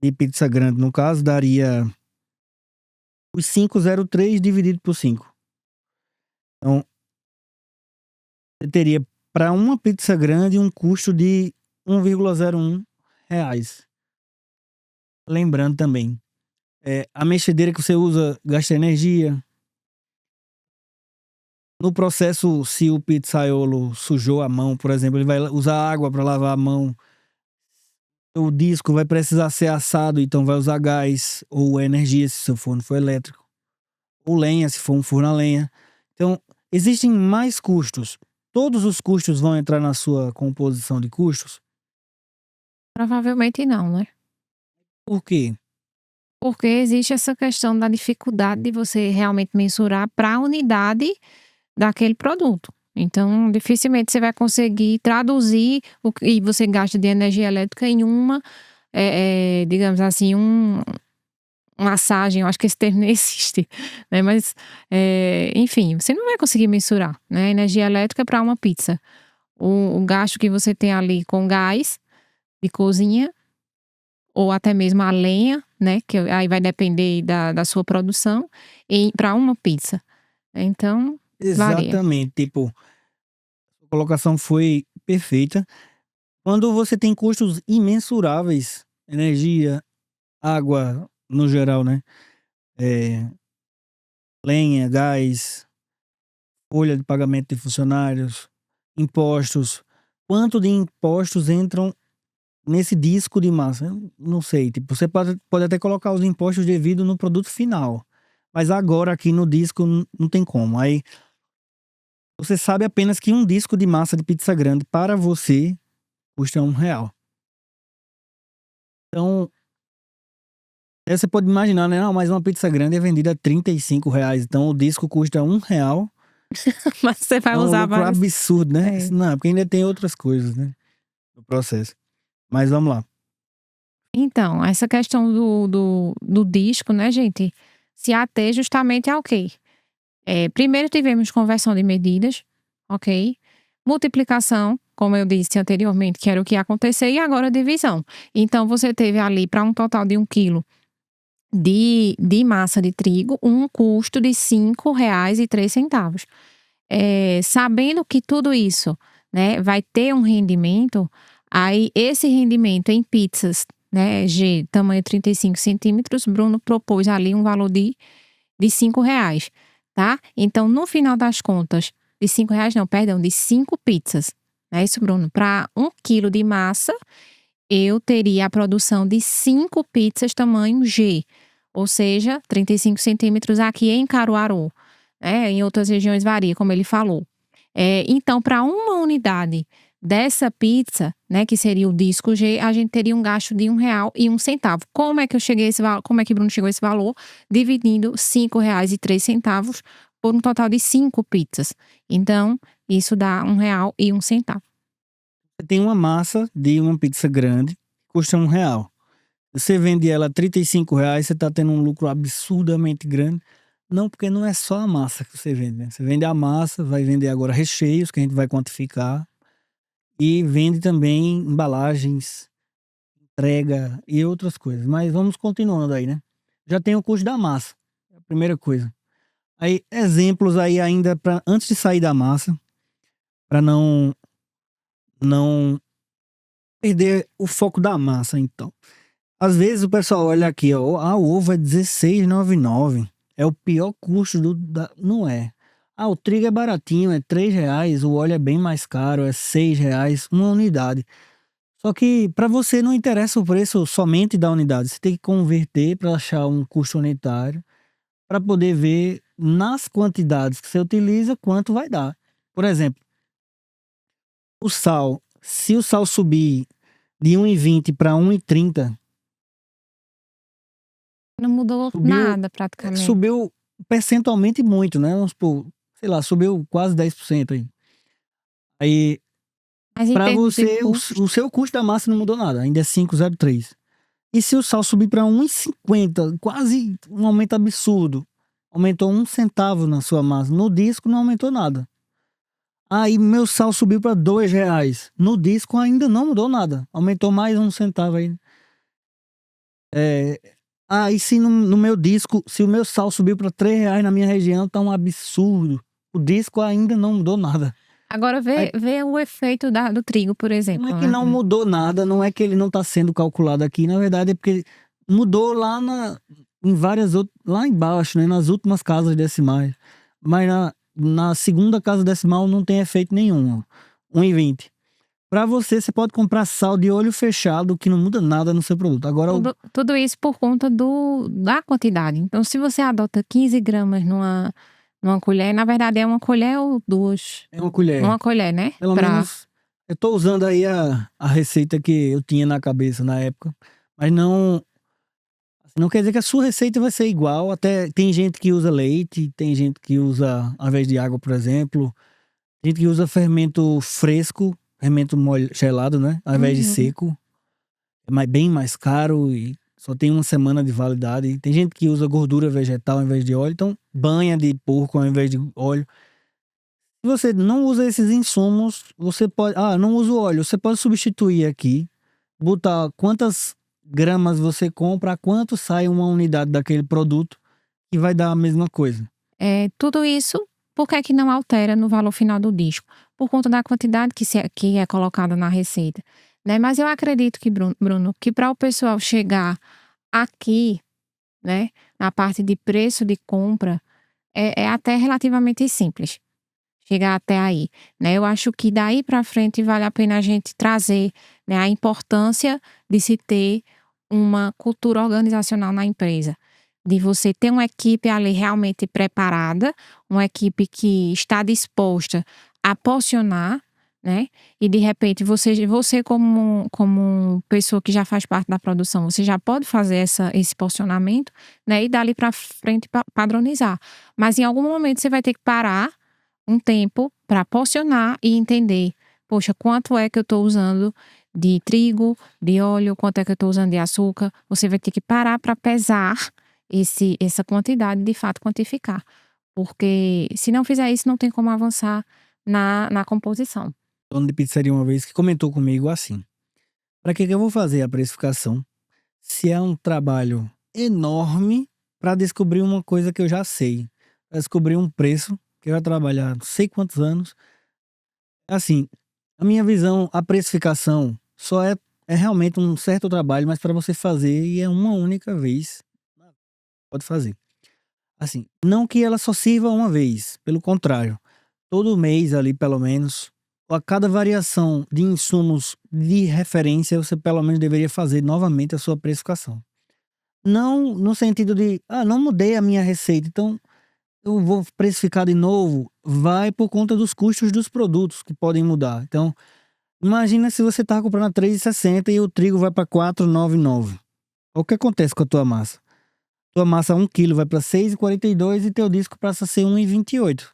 De pizza grande, no caso, daria os 503 dividido por 5. Então, você teria para uma pizza grande um custo de R$ 1,01. Lembrando também, a mexedeira que você usa gasta energia. No processo, se o pizzaiolo sujou a mão, por exemplo, ele vai usar água para lavar a mão. O disco vai precisar ser assado, então vai usar gás ou energia se seu forno for elétrico. Ou lenha, se for um forno a lenha. Então, existem mais custos. Todos os custos vão entrar na sua composição de custos? Provavelmente não, né? Por quê? Porque existe essa questão da dificuldade de você realmente mensurar para a unidade daquele produto. Então, dificilmente você vai conseguir traduzir o que você gasta de energia elétrica em uma, digamos assim, uma assagem, eu acho que esse termo nem existe, né? Mas, enfim, você não vai conseguir mensurar, né? Energia elétrica para uma pizza. O gasto que você tem ali com gás de cozinha ou até mesmo a lenha, né, que aí vai depender da sua produção, para uma pizza. Então, varia. Exatamente, tipo, a colocação foi perfeita. Quando você tem custos imensuráveis, energia, água, no geral, né? É, lenha, gás, folha de pagamento de funcionários, impostos. Quanto de impostos entram nesse disco de massa? Eu não sei, tipo, você pode até colocar os impostos devido no produto final. Mas agora aqui no disco não tem como. Aí você sabe apenas que um disco de massa de pizza grande para você custa R$ 1. Então, aí você pode imaginar, né? Não, mas uma pizza grande é vendida a R$ 35. Então o disco custa R$ 1. Mas você vai É um usar lucro vários. absurdo, né? É. Não, porque ainda tem outras coisas, né? No processo. Mas vamos lá. Então, essa questão do disco, né, gente, se ater justamente ao quê? Primeiro tivemos conversão de medidas, ok? Multiplicação, como eu disse anteriormente, que era o que ia acontecer, e agora divisão. Então, você teve ali, para um total de 1 quilo de massa de trigo, um custo de R$ 5,03. Sabendo que tudo isso, né, vai ter um rendimento, aí esse rendimento em pizzas, né, G, tamanho 35 centímetros, Bruno propôs ali um valor de R$ 5, tá? Então, no final das contas, de R$ 5 não, perdão, de 5 pizzas, não é isso, Bruno? Para 1 quilo de massa, eu teria a produção de 5 pizzas tamanho G, ou seja, 35 centímetros aqui em Caruaru, né? Em outras regiões varia, como ele falou. Então, para uma unidade dessa pizza, né, que seria o disco G, a gente teria um gasto de R$ 1,01. Como é que eu cheguei a esse valor? Como é que Bruno chegou a esse valor? Dividindo R$ 5,03 por um total de 5 pizzas. Então, isso dá R$ 1,01. Você tem uma massa de uma pizza grande, custa R$ 1. Você vende ela a R$ 35, você tá tendo um lucro absurdamente grande. Não, porque não é só a massa que você vende, né? Você vende a massa, vai vender agora recheios, que a gente vai quantificar. E vende também embalagens, entrega e outras coisas. Mas vamos continuando aí, né? Já tem o custo da massa, é a primeira coisa. Aí, exemplos aí ainda para antes de sair da massa, para não perder o foco da massa, então. Às vezes o pessoal olha aqui, ó, o ovo é R$ 16,99. É o pior custo não é. O trigo é baratinho, é R$ 3, o óleo é bem mais caro, é R$ 6, uma unidade. Só que para você não interessa o preço somente da unidade, você tem que converter para achar um custo unitário, para poder ver nas quantidades que você utiliza quanto vai dar. Por exemplo, o sal, se o sal subir de 1,20 para 1,30, Não mudou subiu, nada praticamente. subiu percentualmente muito, né? Vamos supor, sei lá, subiu quase 10% aí. Aí, Mas em para termos de você, custo, o seu custo da massa não mudou nada, ainda é 5,03. E se o sal subir para 1,50, quase um aumento absurdo, aumentou 1 centavo na sua massa, no disco não aumentou nada. Aí meu sal subiu para R$ 2, no disco ainda não mudou nada, aumentou mais 1 centavo aí. Aí se no meu disco, se o meu sal subiu para R$ 3 na minha região, tá um absurdo. O disco ainda não mudou nada. agora Aí, vê o efeito do trigo, por não exemplo, é que né? não mudou nada, não é que ele não está sendo calculado aqui, na verdade é porque mudou em várias outras, lá embaixo, né, nas últimas casas decimais. Mas na segunda casa decimal não tem efeito nenhum, ó. 1,20. Para você pode comprar sal de olho fechado, que não muda nada no seu produto. Agora, Tudo isso por conta da quantidade. Então, se você adota 15 gramas numa colher, na verdade é uma colher ou duas? é uma colher. Uma colher, né? Pelo menos, eu tô usando aí a receita que eu tinha na cabeça na época. Mas não quer dizer que a sua receita vai ser igual. Até tem gente que usa leite, tem gente que usa, ao invés de água, por exemplo, tem gente que usa fermento fresco, fermento gelado, né? Ao invés de Uhum. seco. É bem mais caro e só tem uma semana de validade. Tem gente que usa gordura vegetal ao invés de óleo, então banha de porco ao invés de óleo. Se você não usa esses insumos, você pode. Não usa o óleo, você pode substituir aqui, botar quantas gramas você compra, a quanto sai uma unidade daquele produto que vai dar a mesma coisa. Tudo isso, por que que não altera no valor final do disco? Por conta da quantidade que é colocada na receita, né. Mas eu acredito que Bruno, que para o pessoal chegar aqui, né, na parte de preço de compra, é até relativamente simples. Chegar até aí, né. Eu acho que daí para frente vale a pena a gente trazer, né, a importância de se ter uma cultura organizacional na empresa, de você ter uma equipe ali realmente preparada, uma equipe que está disposta a porcionar, né, e de repente você como pessoa que já faz parte da produção, você já pode fazer esse porcionamento, né, e dali para frente padronizar. Mas em algum momento você vai ter que parar um tempo para porcionar e entender: "Poxa, quanto é que eu estou usando de trigo, de óleo, quanto é que eu estou usando de açúcar?". Você vai ter que parar para pesar essa quantidade, de fato quantificar, porque se não fizer isso, não tem como avançar na composição. Dono de pizzaria uma vez que comentou comigo assim: para que eu vou fazer a precificação se é um trabalho enorme para descobrir uma coisa que eu já sei, para descobrir um preço que eu já trabalhar não sei quantos anos. Assim, a minha visão, a precificação só é realmente um certo trabalho, mas para você fazer e é uma única vez, pode fazer. Assim, não que ela só sirva uma vez, pelo contrário, todo mês ali pelo menos, ou a cada variação de insumos de referência, você pelo menos deveria fazer novamente a sua precificação. Não no sentido de: "Ah, não mudei a minha receita, então eu vou precificar de novo", vai por conta dos custos dos produtos que podem mudar. Então, imagina se você tá comprando a 3,60 e o trigo vai para 4,99. O que acontece com a tua massa? Tua massa 1 quilo vai para 6,42 e teu disco passa a ser 1,28.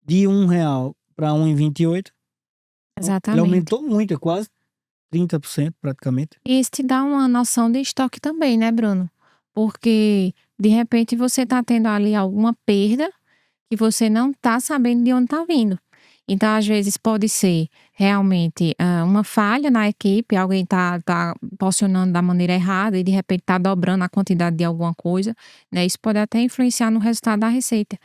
De R$ 1 para 1,28, então ele Exatamente. aumentou muito, é quase 30% praticamente. E isso te dá uma noção de estoque também, né, Bruno? Porque, de repente, você está tendo ali alguma perda que você não está sabendo de onde está vindo. Então, às vezes, pode ser realmente, uma falha na equipe, alguém tá porcionando da maneira errada e, de repente, está dobrando a quantidade de alguma coisa, né, isso pode até influenciar no resultado da receita.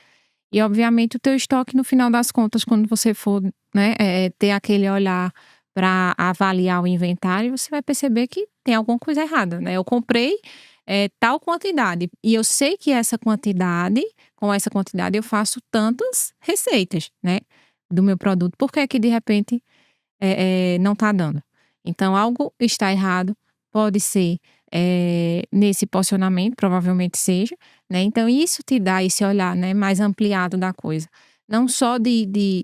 E, obviamente, o teu estoque, no final das contas, quando você for, né, ter aquele olhar para avaliar o inventário, você vai perceber que tem alguma coisa errada, né. Eu comprei, tal quantidade e eu sei que com essa quantidade eu faço tantas receitas, né, do meu produto, por que é que de repente, não está dando? Então algo está errado, pode ser, nesse posicionamento, provavelmente seja, né, então isso te dá esse olhar, né, mais ampliado da coisa. Não só de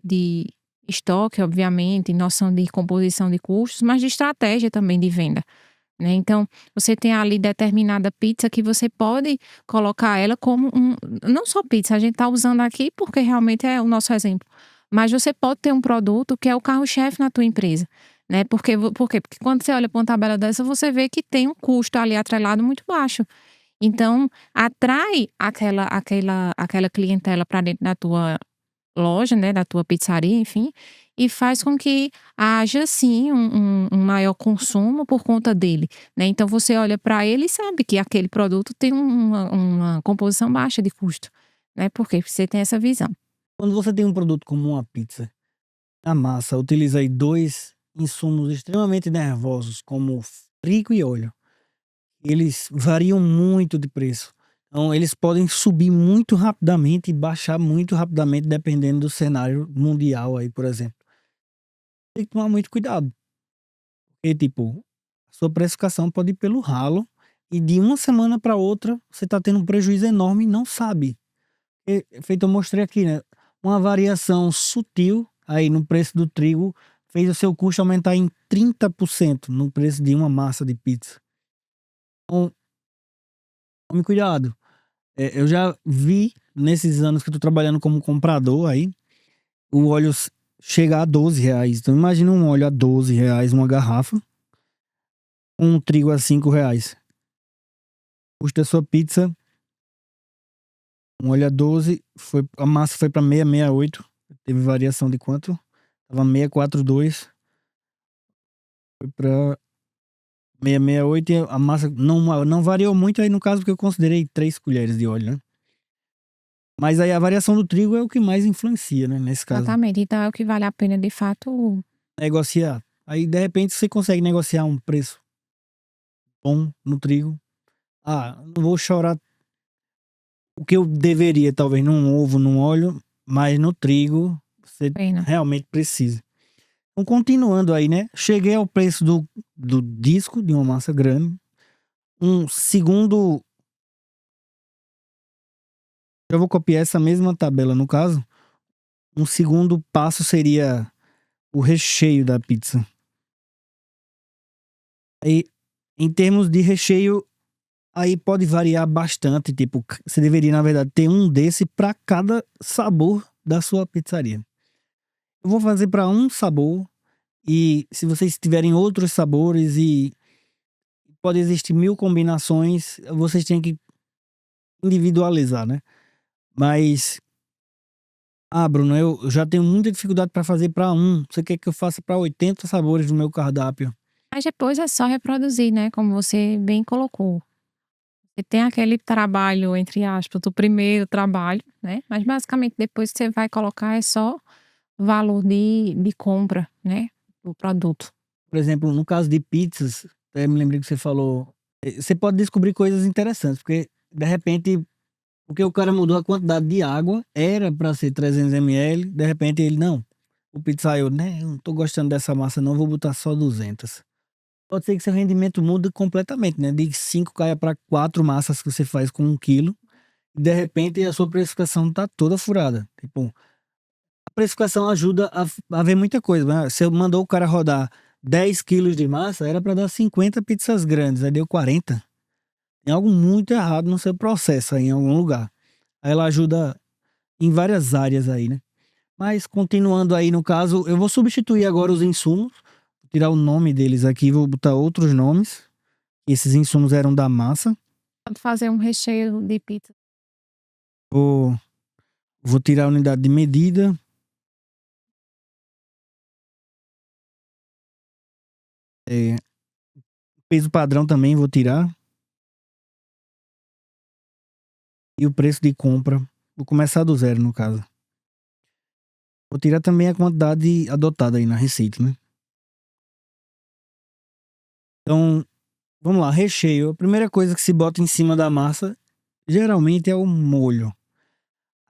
estoque, obviamente, noção de composição de custos, mas de estratégia também de venda, né. Então, você tem ali determinada pizza que você pode colocar ela como não só pizza, a gente está usando aqui porque realmente é o nosso exemplo, mas você pode ter um produto que é o carro-chefe na tua empresa, né. Por quê? Porque quando você olha para uma tabela dessa, você vê que tem um custo ali atrelado muito baixo. Então, atrai aquela clientela para dentro da tua loja, né, da tua pizzaria, enfim, e faz com que haja sim um maior consumo por conta dele, né. Então você olha para ele e sabe que aquele produto tem uma composição baixa de custo, né, porque você tem essa visão. Quando você tem um produto como uma pizza, a massa utiliza aí 2 insumos extremamente nervosos, como trigo e óleo. Eles variam muito de preço. Então eles podem subir muito rapidamente e baixar muito rapidamente dependendo do cenário mundial aí, por exemplo. Tem que tomar muito cuidado, porque tipo, a sua precificação pode ir pelo ralo e de uma semana para outra você tá tendo um prejuízo enorme e não sabe. Feito eu mostrei aqui, né, uma variação sutil aí no preço do trigo fez o seu custo aumentar em 30% no preço de uma massa de pizza. Então, tome cuidado. Eu já vi nesses anos que eu tô trabalhando como comprador aí, o óleo chega a R$ 12. Então imagina um óleo a R$ 12, uma garrafa, um trigo a R$ 5. Custa a sua pizza, um óleo a 12, a massa foi para 668, teve variação de quanto? Tava 642, foi para 668 e a massa não variou muito aí no caso, porque eu considerei 3 colheres de óleo, né. Mas aí a variação do trigo é o que mais influencia, né, nesse caso. Exatamente. Então é o que vale a pena de fato. Negociar. Aí de repente você consegue negociar um preço bom no trigo. Ah, não vou chorar o que eu deveria talvez num ovo, num óleo, mas no trigo você Pena. realmente precisa. Então continuando aí, né, cheguei ao preço do disco de uma massa grande. Um segundo Já vou copiar essa mesma tabela no caso. Um segundo passo seria o recheio da pizza. Aí, em termos de recheio, aí pode variar bastante, tipo, você deveria na verdade ter um desse para cada sabor da sua pizzaria. Eu vou fazer para um sabor e se vocês tiverem outros sabores e pode existir 1000 combinações, vocês têm que individualizar, né. Mas, Bruno, eu já tenho muita dificuldade para fazer para um, você quer que eu faça para 80 sabores no meu cardápio? Mas depois é só reproduzir, né, como você bem colocou. Você tem aquele trabalho, entre aspas, do primeiro trabalho, né, mas basicamente depois que você vai colocar é só valor de compra, né, do produto. Por exemplo, no caso de pizzas, até me lembrei que você falou, você pode descobrir coisas interessantes, porque de repente, porque o cara mudou a quantidade de água, era para ser 300 ml, de repente ele: "Não, o pizzaiolo, né, eu não tô gostando dessa massa não, vou botar só 200". Pode ser que seu rendimento muda completamente, né, de 5 caia para 4 massas que você faz com 1 quilo, e de repente a sua precificação tá toda furada. Tipo, a precificação ajuda a ver muita coisa, né, você mandou o cara rodar 10 quilos de massa, era para dar 50 pizzas grandes, aí deu 40. Tem algo muito errado no seu processo aí em algum lugar. Aí ela ajuda em várias áreas aí, né. Mas continuando aí no caso, eu vou substituir agora os insumos, vou tirar o nome deles aqui, vou botar outros nomes. Esses insumos eram da massa. Pode fazer um recheio de pizza. Vou vou tirar a unidade de medida, eh, peso padrão também vou tirar, e o preço de compra, vou começar do zero no caso. Vou tirar também a quantidade adotada aí na receita, né. Então, vamos lá, recheio, a primeira coisa que se bota em cima da massa, geralmente é o molho.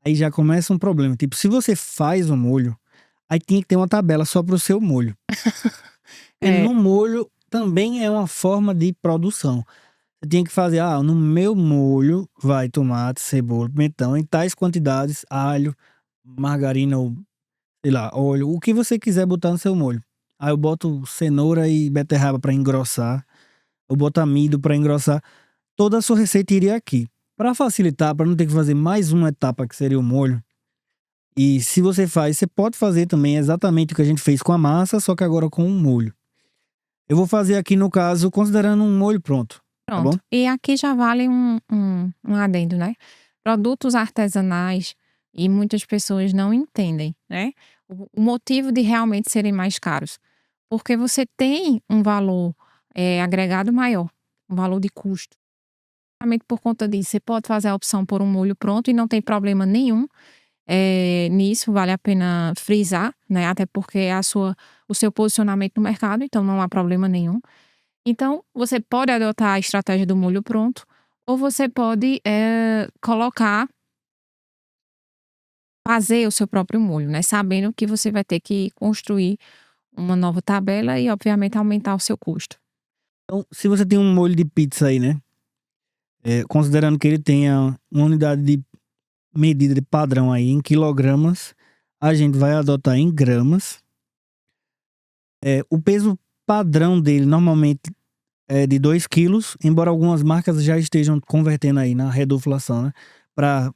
Aí já começa um problema, tipo, se você faz o molho, aí tinha que ter uma tabela só para o seu molho. E É, no molho também é uma forma de produção. Você tinha que fazer: "Ah, no meu molho vai tomate, cebola, pimentão em tais quantidades, alho, margarina ou, sei lá, óleo", o que você quiser botar no seu molho. Aí eu boto cenoura e beterraba para engrossar, eu boto amido para engrossar. Toda a sua receita iria aqui. Para facilitar, para não ter que fazer mais uma etapa que seria o molho, e se você faz, você pode fazer também exatamente o que a gente fez com a massa, só que agora com um molho. Eu vou fazer aqui no caso considerando um molho pronto, tá bom? pronto. E aqui já vale um adendo, né. Produtos artesanais e muitas pessoas não entendem, né, o motivo de realmente serem mais caros. Porque você tem um valor, agregado maior, um valor de custo. Justamente por conta disso, você pode fazer a opção por um molho pronto e não tem problema nenhum, nisso, vale a pena frisar, né, até porque é a sua o seu posicionamento no mercado, então não há problema nenhum. Então, você pode adotar a estratégia do molho pronto, ou você pode, fazer o seu próprio molho, né, sabendo que você vai ter que construir uma nova tabela e, obviamente, aumentar o seu custo. Então, se você tem um molho de pizza aí, né, considerando que ele tenha uma unidade de medida de padrão aí em quilogramas, a gente vai adotar em gramas. O peso padrão dele normalmente é de 2 quilos, embora algumas marcas já estejam convertendo aí na reduflação, né, pra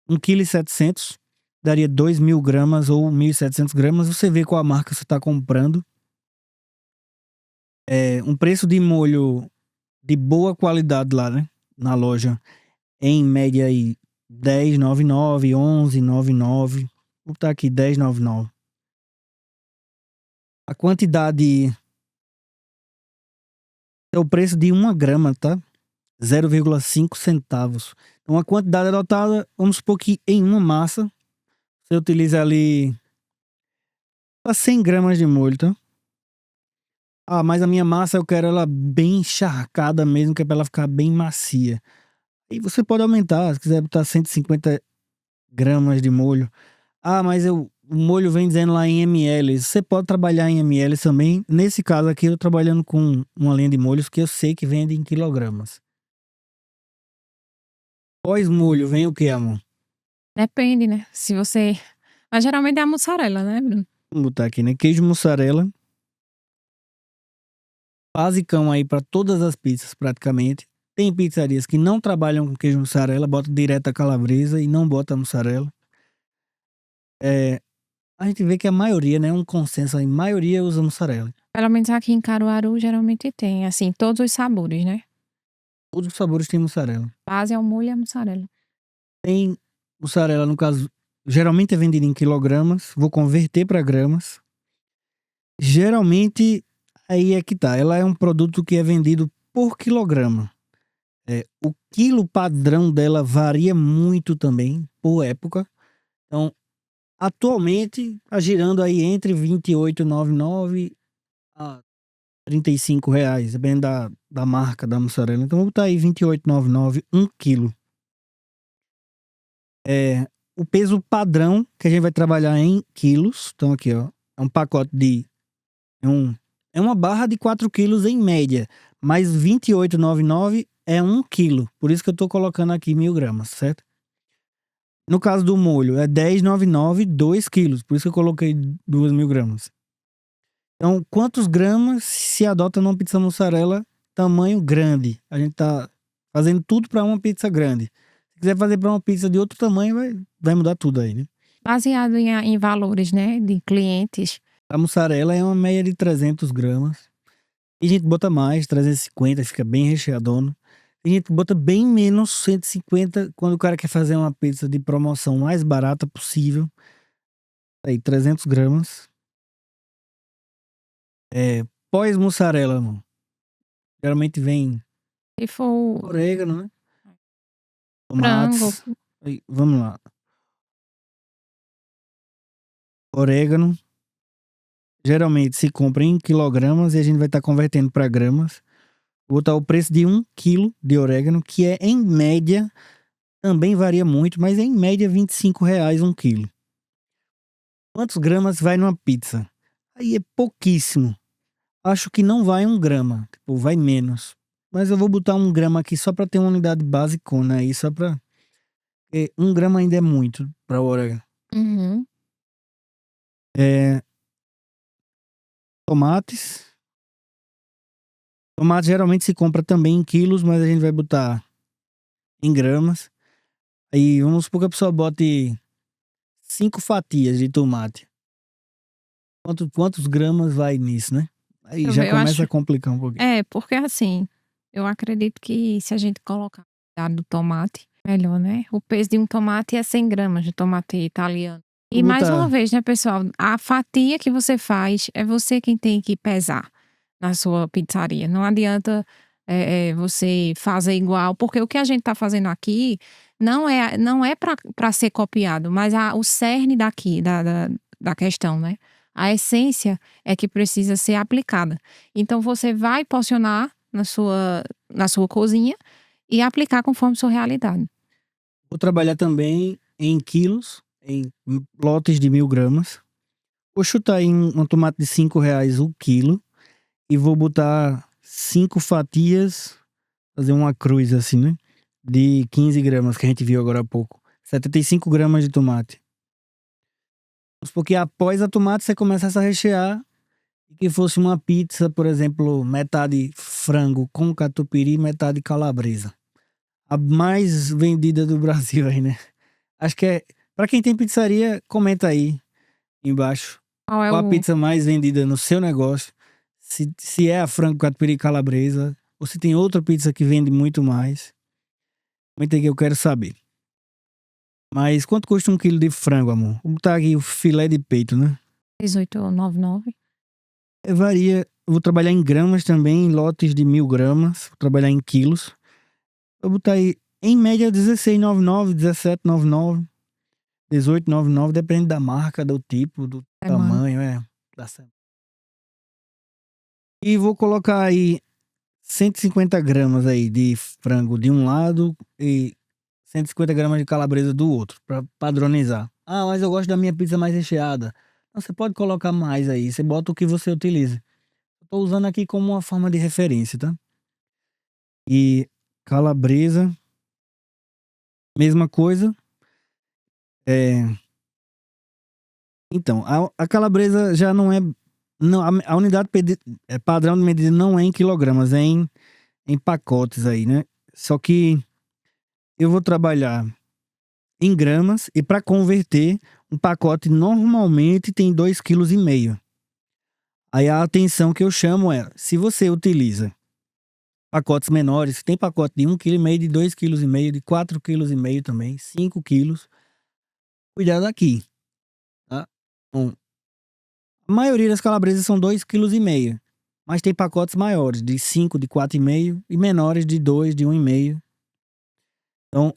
1,7 kg, daria 2.000 gramas ou 1.700 gramas, você vê qual a marca você está comprando. Um preço de molho de boa qualidade lá, né, na loja, em média aí 10,99, 11,99, vou botar aqui 10,99. A quantidade É o preço de 1 grama, tá? 0,5 centavos. Então a quantidade adotada, vamos supor que em uma massa, você utiliza ali para 100 gramas de molho, tá? Ah, mas a minha massa eu quero ela bem encharcada mesmo, que é pra ela ficar bem macia. E você pode aumentar, se quiser botar 150 gramas de molho. Ah, mas o molho vem dizendo lá em ml. Você pode trabalhar em ml também. Nesse caso aqui, eu tô trabalhando com uma linha de molhos que eu sei que vende em quilogramas. Pós-molho, vem o que, amor? Depende, né? Se você. Mas geralmente é a mussarela, né, Bruno? Vamos botar aqui, né? Queijo mussarela. Basicão aí para todas as pizzas, praticamente. Tem pizzarias que não trabalham com queijo mussarela, bota direto a calabresa e não bota mussarela. A gente vê que a maioria, né? Um consenso aí, a maioria usa mussarela. Pelo menos aqui em Caruaru geralmente tem, assim, todos os sabores, né? Todos os sabores têm mussarela. Base é o molho e a mussarela. Tem mussarela, no caso, geralmente é vendida em quilogramas. Vou converter para gramas. Geralmente, aí é que tá. Ela é um produto que é vendido por quilograma. O quilo padrão dela varia muito também, por época. Então, atualmente, tá girando aí entre R$ 28,99 a R$ 35, dependendo da marca da mussarela. Então, vou botar aí R$ 28,99, 1 quilo. O peso padrão que a gente vai trabalhar em quilos. Então, aqui, ó. É um pacote de. É uma barra de 4 quilos em média. Mas R$ 28,99 é 1 quilo. Por isso que eu tô colocando aqui 1.000 gramas, certo? No caso do molho, é R$ 10,99, 2 quilos. Por isso que eu coloquei 2.000 gramas. Então, quantos gramas se adota numa pizza mussarela tamanho grande? A gente tá fazendo tudo para uma pizza grande. Se quiser fazer para uma pizza de outro tamanho, vai mudar tudo aí, né? Baseado em valores, né, de clientes. A mussarela é uma média de 300 gramas. Tem gente que bota mais, 350, fica bem recheadona. Tem gente que bota bem menos, 150, quando o cara quer fazer uma pizza de promoção mais barata possível. Aí, 300 gramas. Pós-mussarela, mano. Geralmente vem Se for orégano, né? frango, Tomates. Aí, vamos lá. Orégano. Geralmente se compra em quilogramas e a gente vai estar convertendo para gramas. Vou botar o preço de 1 quilo de orégano, que é em média, também varia muito, mas é em média R$ 25 1 quilo. Quantos gramas vai numa pizza? Aí é pouquíssimo. Acho que não vai 1 grama. Tipo, vai menos. Mas eu vou botar 1 grama aqui só para ter uma unidade basicona aí, só para. 1 grama ainda é muito para o orégano. uhum. É, tomates. Tomate geralmente se compra também em quilos, mas a gente vai botar em gramas. Aí vamos supor que a pessoa bote 5 fatias de tomate. Quantos gramas vai nisso, né? Aí Eu, já eu começa acho. a complicar um pouquinho. É, porque assim, eu acredito que se a gente colocar a quantidade do tomate, melhor, né? O peso de um tomate é 100 gramas de tomate italiano. Vou E mais uma botar. vez, né, pessoal? A fatia que você faz é você quem tem que pesar na sua pizzaria. Não adianta você fazer igual, porque o que a gente tá fazendo aqui não é para ser copiado, mas o cerne daqui, da questão, né? A essência é que precisa ser aplicada. Então você vai porcionar na sua cozinha e aplicar conforme sua realidade. Vou trabalhar também em quilos, em lotes de 1.000 gramas. Vou chutar aí um tomate de R$ 5 o quilo. E vou botar 5 fatias, fazer uma cruz assim, né? De 15 gramas, que a gente viu agora há pouco. 75 gramas de tomate. Porque após a tomate você começa a rechear. E que fosse uma pizza, por exemplo, metade frango com catupiry, metade calabresa. A mais vendida do Brasil aí, né? Acho que é. Pra quem tem pizzaria, comenta aí embaixo. Qual é Qual a o. pizza mais vendida no seu negócio? Se é a frango catupiry calabresa, ou se tem outra pizza que vende muito mais. Comenta aí que eu quero saber. Mas quanto custa 1 quilo de frango, amor? Vou botar aqui o filé de peito, né? 18,99. Varia eu vou trabalhar em gramas também, em lotes de 1.000 gramas. Vou trabalhar em quilos. Eu botar aí, em média, 16,99, 17,99, 18,99, depende da marca, do tipo, do Semana. tamanho, da semana. E vou colocar aí 150 gramas aí de frango de um lado e 150 gramas de calabresa do outro, pra padronizar. Ah, mas eu gosto da minha pizza mais recheada. Então, você pode colocar mais aí, você bota o que você utiliza. Eu tô usando aqui como uma forma de referência, tá? E calabresa, mesma coisa. Então, a calabresa já não é. Não, a unidade padrão de medida não é em quilogramas, é em pacotes aí, né? Só que eu vou trabalhar em gramas e para converter, um pacote normalmente tem 2,5 kg. Aí a atenção que eu chamo é, se você utiliza pacotes menores, tem pacote de 1,5 kg, de 2,5 kg, de 4,5 kg também, 5 quilos, cuidado aqui, tá? Bom, a maioria das calabresas são 2,5 kg, mas tem pacotes maiores, de 5, de 4,5 e menores de 2, de 1,5. Então,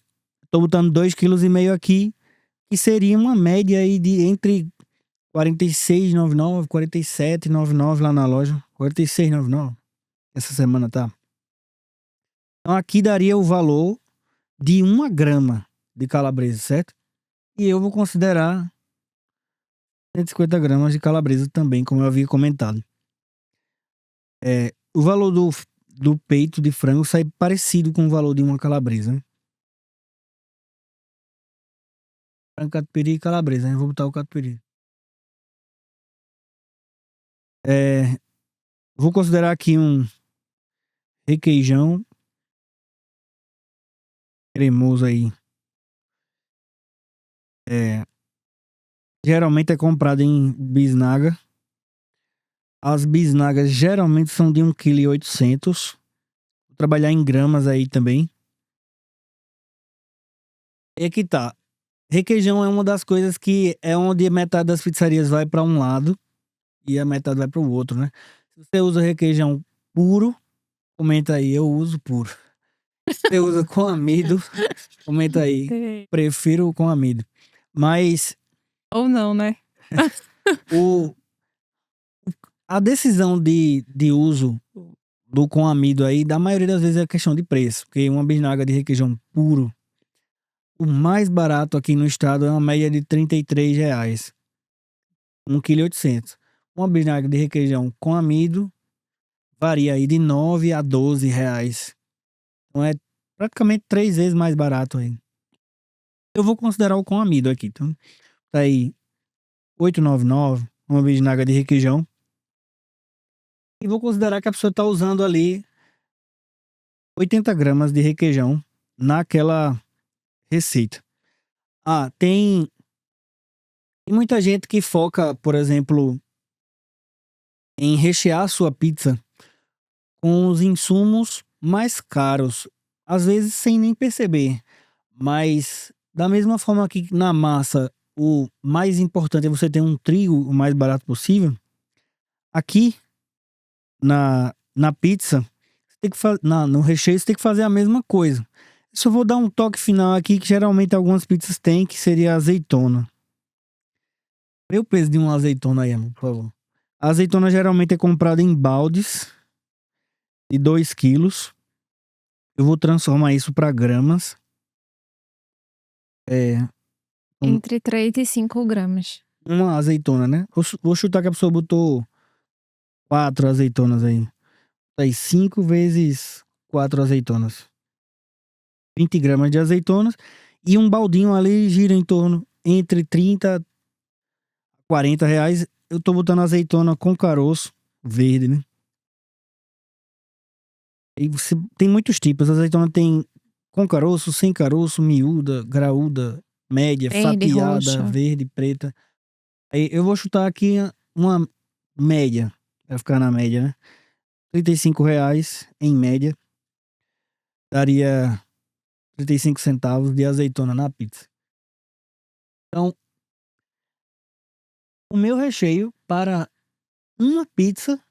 tô botando 2,5 kg aqui, que seria uma média aí de entre 46,99, 47,99 lá na loja. 46,99. Essa semana tá. Então aqui daria o valor de 1 grama de calabresa, certo? E eu vou considerar 150 gramas de calabresa também, como eu havia comentado. O valor do peito de frango sai parecido com o valor de uma calabresa, né? Frango, catupiry e calabresa, né? Eu vou botar o catupiry. Vou considerar aqui um requeijão cremoso aí. Geralmente é comprado em bisnaga. As bisnagas geralmente são de 1,8 kg. Vou trabalhar em gramas aí também. E aqui tá. Requeijão é uma das coisas que é onde metade das pizzarias vai para um lado e a metade vai para o outro, né? Se você usa requeijão puro, comenta aí, eu uso puro. Se você usa com amido, comenta aí, prefiro com amido. Mas Ou não, né? a decisão de uso do com amido aí, da maioria das vezes é questão de preço. Porque uma bisnaga de requeijão puro, o mais barato aqui no estado é uma média de R$ 33. 1,8 kg. Uma bisnaga de requeijão com amido varia aí de R$ 9 a R$ 12. Então é praticamente 3 vezes mais barato aí. Eu vou considerar o com amido aqui. Então tá aí R$ 8,99, uma bisnaga de requeijão. E vou considerar que a pessoa tá usando ali 80 gramas de requeijão naquela receita. Tem muita gente que foca, por exemplo, em rechear a sua pizza com os insumos mais caros, às vezes sem nem perceber. Mas da mesma forma que na massa o mais importante é você ter um trigo o mais barato possível, aqui na pizza, você tem que no recheio você tem que fazer a mesma coisa. Só vou dar um toque final aqui que geralmente algumas pizzas têm, que seria a azeitona. Vê o peso de uma azeitona aí, amor, por favor. A azeitona geralmente é comprada em baldes de 2 quilos. Eu vou transformar isso para gramas. Entre 3 e 5 gramas. Uma azeitona, né? Vou chutar que a pessoa botou 4 azeitonas aí. Aí 5 vezes 4 azeitonas. 20 gramas de azeitonas. E um baldinho ali gira em torno entre 30 a 40 reais. Eu tô botando azeitona com caroço verde, né? E você tem muitos tipos. A azeitona tem com caroço, sem caroço, miúda, graúda, média, Verde, fatiada, roxa. verde, preta. Aí eu vou chutar aqui uma média. Vai ficar na média, né? R$ 35 em média. Daria 35 centavos de azeitona na pizza. Então, o meu recheio para uma pizza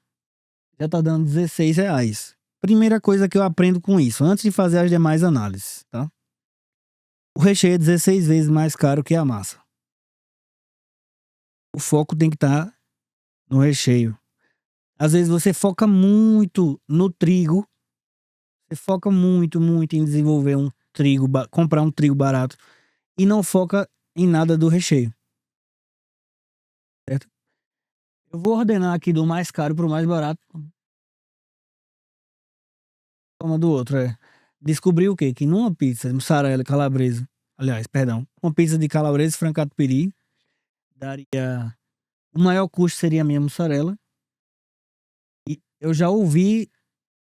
já tá dando R$16. Primeira coisa que eu aprendo com isso, antes de fazer as demais análises, tá? O recheio é 16 vezes mais caro que a massa. O foco tem que estar no recheio. Às vezes você foca muito no trigo. Você foca muito em desenvolver um trigo, comprar um trigo barato. E não foca em nada do recheio. Certo? Eu vou ordenar aqui do mais caro pro mais barato. Toma do outro, Descobri o quê? Que numa pizza mussarela calabresa, aliás, perdão, uma pizza de calabresa e frango catupiry daria... O maior custo seria a minha mussarela. E eu já ouvi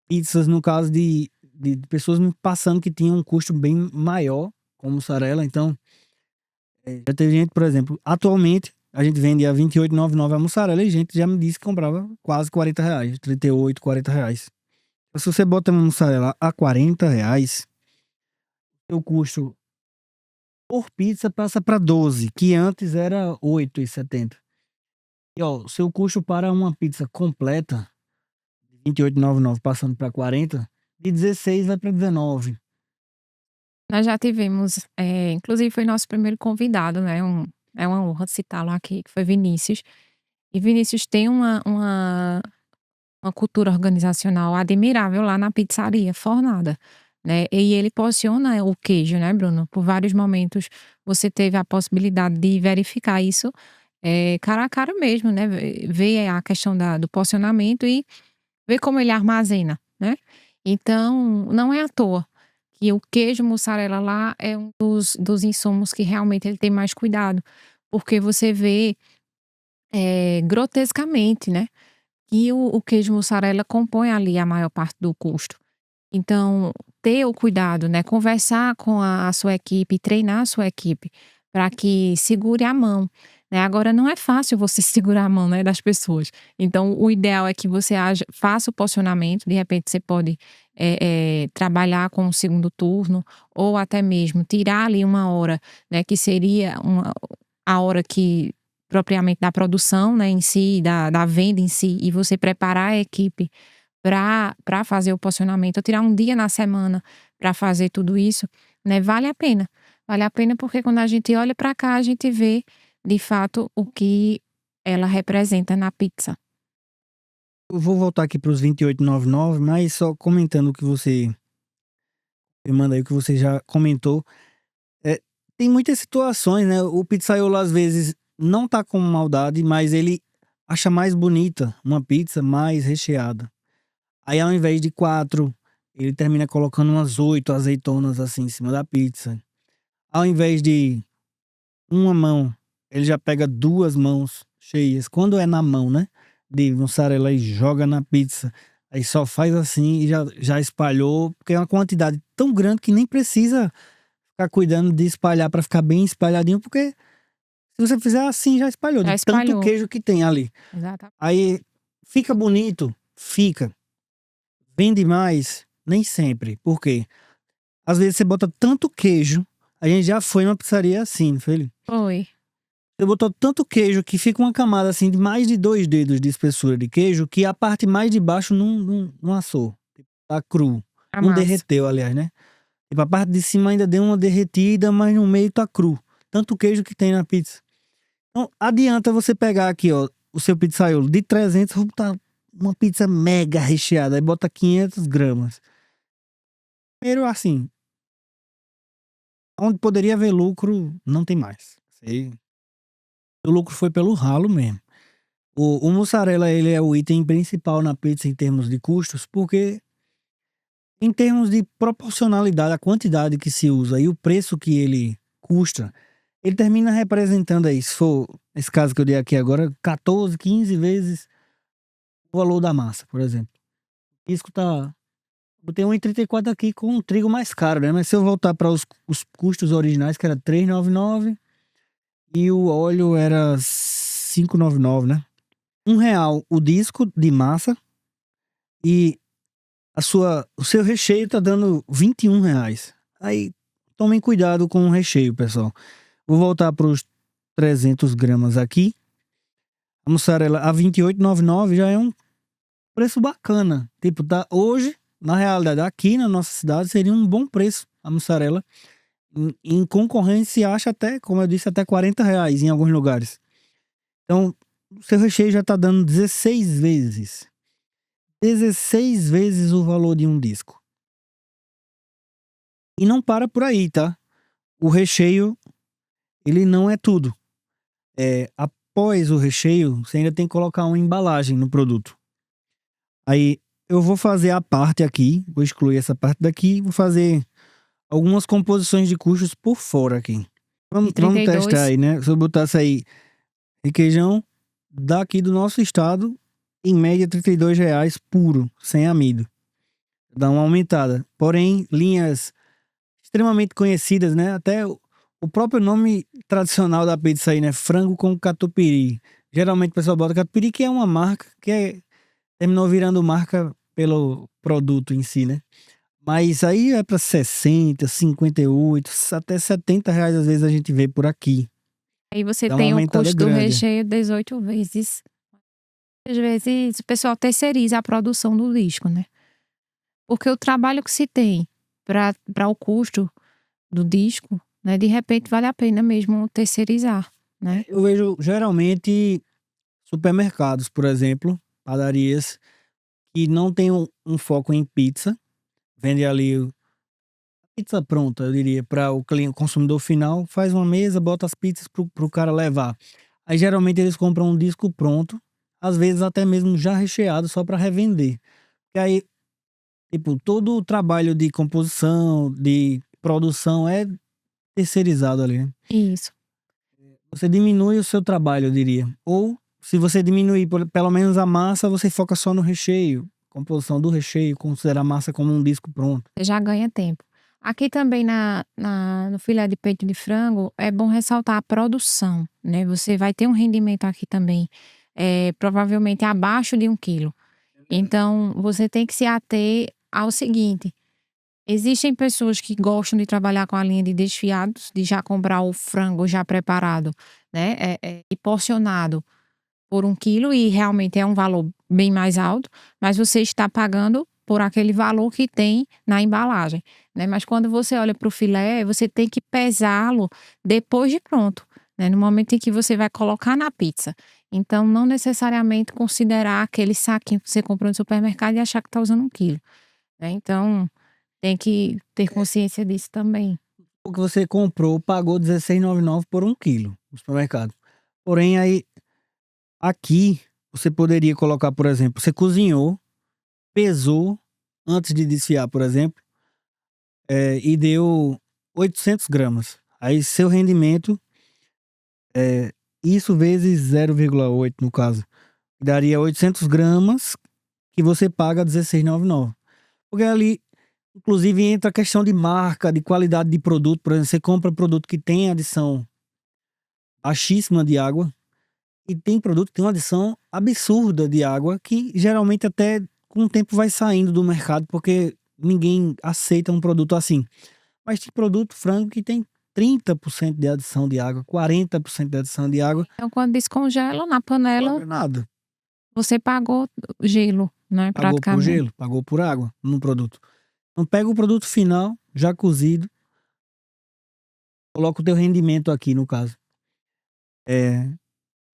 pizzas, no caso de pessoas me passando que tinham um custo bem maior com mussarela. Então, já teve gente, por exemplo, atualmente a gente vende a R$28,99 a mussarela e gente já me disse que comprava quase R$40, 38, R$40. Se você bota uma mussarela a R$40, o custo por pizza passa para 12, que antes era 8,70. E ó, seu custo para uma pizza completa, R$28,99 passando para 40, de 16 vai para 19. Nós já tivemos, inclusive foi nosso primeiro convidado, né, é uma honra citá-lo aqui, que foi Vinícius. E Vinícius tem uma cultura organizacional admirável lá na pizzaria Fornada, né. E ele porciona o queijo, né, Bruno, por vários momentos você teve a possibilidade de verificar isso, cara a cara mesmo, né, ver a questão do porcionamento e ver como ele armazena, né. Então, não é à toa que o queijo mussarela lá é um dos insumos que realmente ele tem mais cuidado, porque você vê, grotescamente, né, que o queijo mussarela compõe ali a maior parte do custo. Então, ter o cuidado, né, conversar com a sua equipe, treinar a sua equipe para que segure a mão, né. Agora não é fácil você segurar a mão, né, das pessoas. Então o ideal é que você faça o porcionamento, de repente você pode, trabalhar com o segundo turno ou até mesmo tirar ali uma hora, né, que seria a hora que propriamente da produção, né, em si, da venda em si, e você preparar a equipe para fazer o porcionamento, ou tirar um dia na semana para fazer tudo isso, né, vale a pena. Vale a pena porque quando a gente olha para cá, a gente vê, de fato, o que ela representa na pizza. Eu vou voltar aqui para os 28,99, mas só comentando o que você me manda aí, o que você já comentou. É, tem muitas situações, né? O pizzaiolo às vezes não tá com maldade, mas ele acha mais bonita uma pizza mais recheada. Aí ao invés de 4, ele termina colocando umas 8 azeitonas assim em cima da pizza. Ao invés de uma mão, ele já pega 2 mãos cheias. Quando é na mão, né? De mussarela e joga na pizza. Aí só faz assim e já espalhou, porque é uma quantidade tão grande que nem precisa ficar cuidando de espalhar para ficar bem espalhadinho, porque se você fizer assim, já espalhou, Já de tanto espalhou. queijo que tem ali. Exata Aí fica bonito, fica. Vende mais, nem sempre. Por quê? Às vezes você bota tanto queijo, a gente já foi numa pizzaria assim, não foi? Foi. Você botou tanto queijo que fica uma camada assim de mais de 2 dedos de espessura de queijo, que a parte mais de baixo não assou. Tá cru. A Não massa. derreteu, aliás, né? Tipo, a parte de cima ainda deu uma derretida, mas no meio tá cru. Tanto queijo que tem na pizza. Então, adianta você pegar aqui, ó, o seu pizzaiolo de 300, vou botar uma pizza mega recheada, aí bota 500 gramas. Primeiro, assim, onde poderia haver lucro, não tem mais. O lucro foi pelo ralo mesmo. O mussarela, ele é o item principal na pizza em termos de custos, porque em termos de proporcionalidade, a quantidade que se usa e o preço que ele custa, ele termina representando aí, se for esse caso que eu dei aqui agora, 14, 15 vezes o valor da massa, por exemplo. Isso tá. Botei 1,34 aqui com um trigo mais caro, né? Mas se eu voltar para os custos originais, que era 3,99 e o óleo era 5,99, né? R$1 o disco de massa e o seu recheio tá dando R$21. Aí tomem cuidado com o recheio, pessoal. Vou voltar para os 300 gramas aqui. A mussarela a 28,99 já é um preço bacana. Tipo, tá, hoje, na realidade, aqui na nossa cidade, seria um bom preço a mussarela. Em concorrência, acha até, como eu disse, até R$ 40 em alguns lugares. Então, o seu recheio já tá dando 16 vezes. 16 vezes o valor de um disco. E não para por aí, tá? O recheio, ele não é tudo. Após o recheio, você ainda tem que colocar uma embalagem no produto. Aí, eu vou fazer a parte aqui, vou excluir essa parte daqui, vou fazer algumas composições de custos por fora aqui. E Vamos testar 32. aí, né? Se eu botasse aí requeijão daqui do nosso estado, em média R$ 32 puro, sem amido. Dá uma aumentada. Porém, linhas extremamente conhecidas, né? Até o próprio nome tradicional da pizza aí, né? Frango com catupiry. Geralmente o pessoal bota catupiry, que é uma marca terminou virando marca pelo produto em si, né? Mas aí é para 60, 58, até R$ 70 às vezes a gente vê por aqui. Aí você Dá uma tem o aumentada custo do grande. recheio 18 vezes. Às vezes o pessoal terceiriza a produção do disco, né? Porque o trabalho que se tem para o custo do disco, né? De repente vale a pena mesmo terceirizar, né? Eu vejo geralmente supermercados, por exemplo, padarias, que não tem um foco em pizza, vende ali pizza pronta, eu diria, para o cliente, consumidor final, faz uma mesa, bota as pizzas pro cara levar. Aí geralmente eles compram um disco pronto, às vezes até mesmo já recheado, só para revender. E aí, tipo, todo o trabalho de composição, de produção é terceirizado ali, né? Isso. Você diminui o seu trabalho, eu diria. Ou, se você diminuir pelo menos a massa, você foca só no recheio. Composição do recheio, considera a massa como um disco pronto. Você já ganha tempo. Aqui também no filé de peito de frango, é bom ressaltar a produção, né? Você vai ter um rendimento aqui também, provavelmente abaixo de 1 quilo. Então, você tem que se ater ao seguinte: existem pessoas que gostam de trabalhar com a linha de desfiados, de já comprar o frango já preparado, né? E porcionado por 1 quilo, e realmente é um valor bem mais alto, mas você está pagando por aquele valor que tem na embalagem, né? Mas quando você olha para o filé, você tem que pesá-lo depois de pronto, né? No momento em que você vai colocar na pizza. Então, não necessariamente considerar aquele saquinho que você comprou no supermercado e achar que está usando 1 quilo, né? Então, tem que ter consciência disso também. O que você comprou, pagou R$ 16,99 por 1 quilo no supermercado. Porém, aí, aqui, você poderia colocar, por exemplo, você cozinhou, pesou, antes de desfiar, por exemplo, e deu 800 gramas. Aí, seu rendimento, isso vezes 0,8 no caso, daria 800 gramas que você paga R$ 16,99. Porque ali, inclusive, entra a questão de marca, de qualidade de produto. Por exemplo, você compra produto que tem adição baixíssima de água, e tem produto que tem uma adição absurda de água, que geralmente até com o tempo vai saindo do mercado, porque ninguém aceita um produto assim. Mas tem produto frango que tem 30% de adição de água, 40% de adição de água, Então, quando descongela na não panela, paga nada. você pagou gelo, né, Pagou por praticamente. gelo, pagou por água no produto. Então pega o produto final, já cozido, coloca o teu rendimento aqui no caso.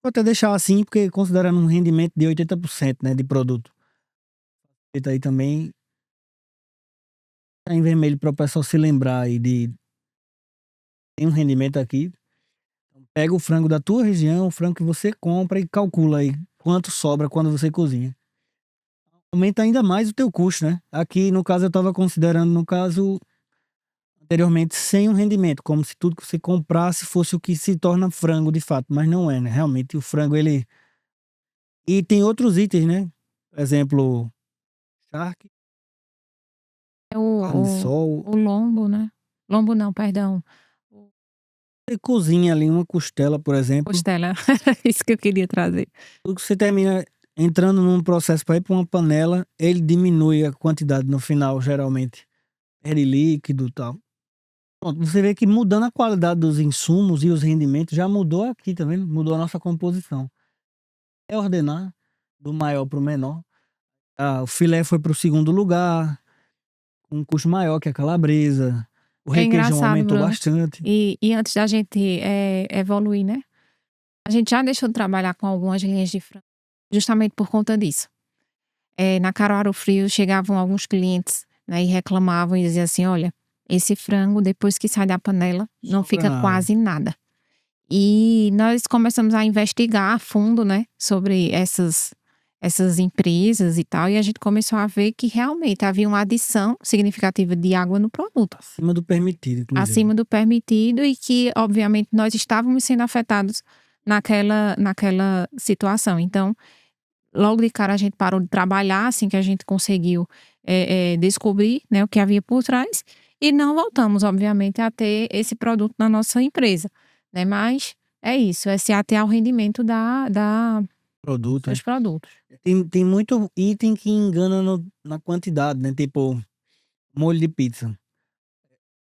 Vou até deixar assim, porque considerando um rendimento de 80%, né, de produto. Feito aí também tá em vermelho para o pessoal se lembrar aí de tem um rendimento aqui. Pega o frango da tua região, o frango que você compra e calcula aí quanto sobra quando você cozinha. Aumenta ainda mais o teu custo, né? Aqui, no caso, eu estava considerando, no caso, anteriormente, sem um rendimento, como se tudo que você comprasse fosse o que se torna frango de fato, mas não é, né? Realmente o frango, ele... E tem outros itens, né? Por exemplo, charque, É carne de o sol. o lombo, né. Lombo não, perdão, o Você cozinha ali uma costela, por exemplo, costela, isso que eu queria trazer. tudo que você termina entrando num processo para ir para uma panela, ele diminui a quantidade no final, geralmente. Perde líquido e tal. Pronto, você vê que mudando a qualidade dos insumos e os rendimentos, já mudou aqui, tá vendo? Mudou a nossa composição. É ordenar do maior para o menor. O filé foi para o segundo lugar, com um custo maior que a calabresa. O É requeijão engraçado, aumentou Bruno. bastante. E antes da gente evoluir, né? A gente já deixou de trabalhar com algumas linhas de frango, justamente por conta disso. Na Caruaru Frio chegavam alguns clientes, né, e reclamavam e diziam assim: olha, esse frango, depois que sai da panela, não Sobra fica nada. quase nada. E nós começamos a investigar a fundo, né, sobre essas empresas e tal, e a gente começou a ver que realmente havia uma adição significativa de água no produto, Acima do permitido, inclusive. acima do permitido, e que, obviamente, nós estávamos sendo afetados naquela situação. Então, logo de cara a gente parou de trabalhar, assim que a gente conseguiu, descobrir, né, o que havia por trás, e não voltamos, obviamente, a ter esse produto na nossa empresa, né, mas é isso, é se ater ao rendimento dos Produto, seus né? produtos. Tem muito item que engana na quantidade, né? Tipo, molho de pizza. O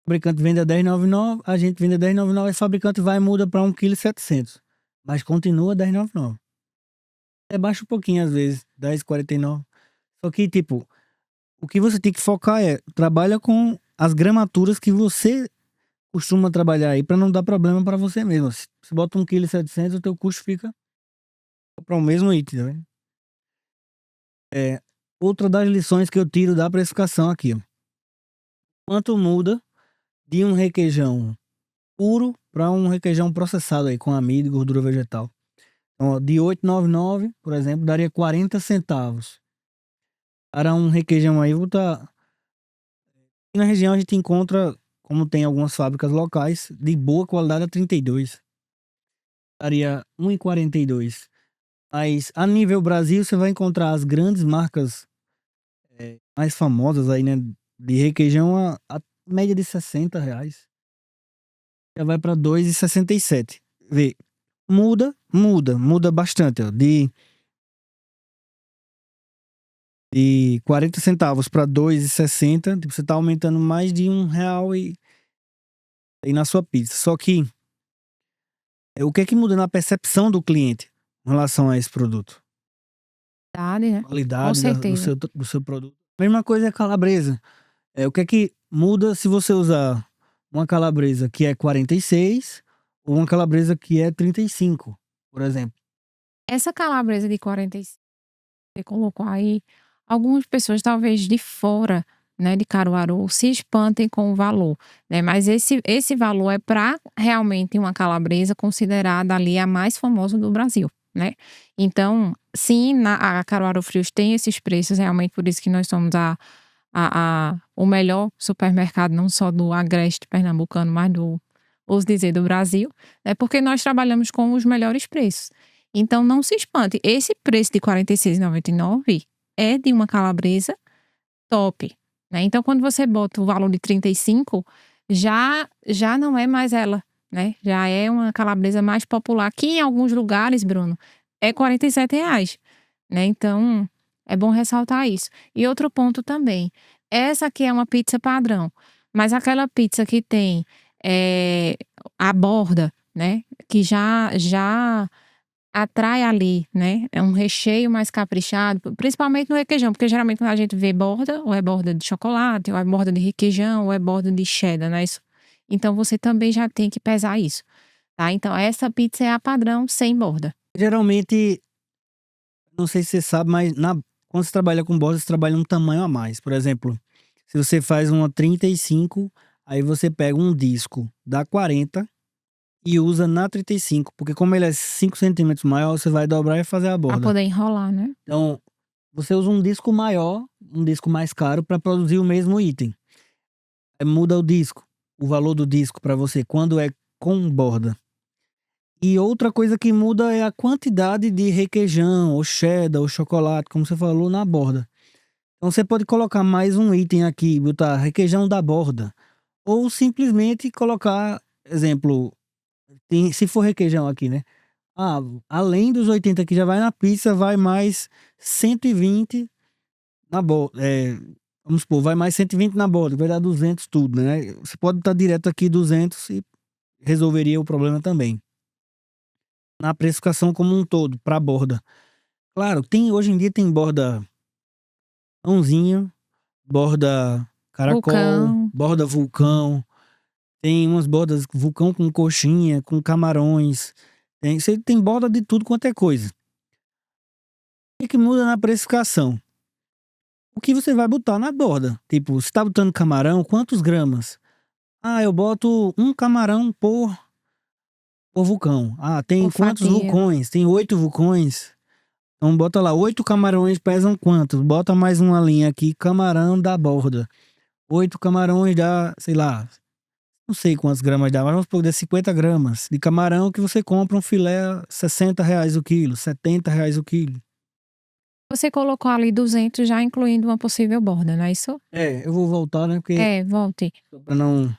fabricante vende a 10,99, a gente vende a 10,99, e o fabricante vai e muda para 1,7 kg. Mas continua 10,99. É baixo um pouquinho às vezes, 10,49. Só que, tipo, o que você tem que focar trabalha com as gramaturas que você costuma trabalhar aí para não dar problema para você mesmo. Se você bota 1,7 kg, o teu custo fica para o mesmo item, tá vendo? Outra das lições que eu tiro da precificação aqui, ó. Quanto muda de um requeijão puro para um requeijão processado aí com amido e gordura vegetal. Então, ó, de 8,99, por exemplo, daria 40 centavos. Para um requeijão aí, vou tá... Na região a gente encontra, como tem algumas fábricas locais, de boa qualidade a 32. Daria 1,42. Mas a nível Brasil, você vai encontrar as grandes marcas mais famosas aí, né? De requeijão a média de R$ 60. Já vai para 2,67. Vê, muda bastante, ó. De 40 centavos para 2,60, tipo, você tá aumentando mais de R$ 1 aí na sua pizza. Só que o que é que muda na percepção do cliente em relação a esse produto? Verdade, né? Com Qualidade certeza. do seu produto. Mesma coisa é calabresa. O que é que muda se você usar uma calabresa que é 46 ou uma calabresa que é 35, por exemplo? Essa calabresa de 45 que você colocou aí, algumas pessoas talvez de fora, né, de Caruaru se espantem com o valor, né, mas esse valor é para realmente uma calabresa considerada ali a mais famosa do Brasil, né. Então, sim, a Caruaru Frios tem esses preços, realmente por isso que nós somos o melhor supermercado não só do agreste pernambucano, mas ouso dizer, do Brasil, né, porque nós trabalhamos com os melhores preços. Então não se espante, esse preço de R$ 46,99 é de uma calabresa top, né. Então quando você bota o valor de 35, já não é mais ela, né, já é uma calabresa mais popular, que em alguns lugares, Bruno, é R$ 47, né, então é bom ressaltar isso. E outro ponto também, essa aqui é uma pizza padrão, mas aquela pizza que tem, eh, a borda, né, que já atrai ali, né, é um recheio mais caprichado, principalmente no requeijão, porque geralmente quando a gente vê borda, ou é borda de chocolate, ou é borda de requeijão, ou é borda de cheddar, né, isso. Então você também já tem que pesar isso, tá. Então essa pizza é a padrão sem borda. Geralmente, não sei se você sabe, mas quando você trabalha com borda, você trabalha um tamanho a mais. Por exemplo, se você faz uma 35, aí você pega um disco da 40 e usa na 35, porque como ele é 5 centímetros maior, você vai dobrar e fazer a Pra borda. poder enrolar, né. Então, você usa um disco maior, um disco mais caro para produzir o mesmo item. Muda o disco, o valor do disco para você quando é com borda. E outra coisa que muda é a quantidade de requeijão, ou cheddar, ou chocolate, como você falou, na borda. Então você pode colocar mais um item aqui, botar requeijão da borda. Ou simplesmente colocar, exemplo, se for requeijão aqui, né? Além dos 80 que já vai na pizza, vai mais 120 na borda. Vamos supor, vai mais 120 na borda, vai dar 200 tudo, né? Você pode estar direto aqui 200 e resolveria o problema também. Na precificação como um todo, para borda. Claro, hoje em dia tem borda pãozinho, borda caracol, Vulcão. borda vulcão. Tem umas bordas vulcão com coxinha, com camarões. Você tem borda de tudo quanto é coisa. O que muda na precificação? O que você vai botar na borda? Tipo, você tá botando camarão, quantos gramas? Ah, eu boto um camarão por vulcão. Ah, tem Por quantos fatia. vulcões? Tem 8 vulcões. Então bota lá, 8 camarões pesam quantos? Bota mais uma linha aqui, camarão da borda. 8 camarões dá, sei lá, não sei quantos gramas dá, mas vamos supor que dê 50 gramas de camarão que você compra um filé R$ 60 o quilo, R$ 70 o quilo. Você colocou ali 200 já incluindo uma possível borda, não é isso? É, eu vou voltar, né, porque É, volte. pra não...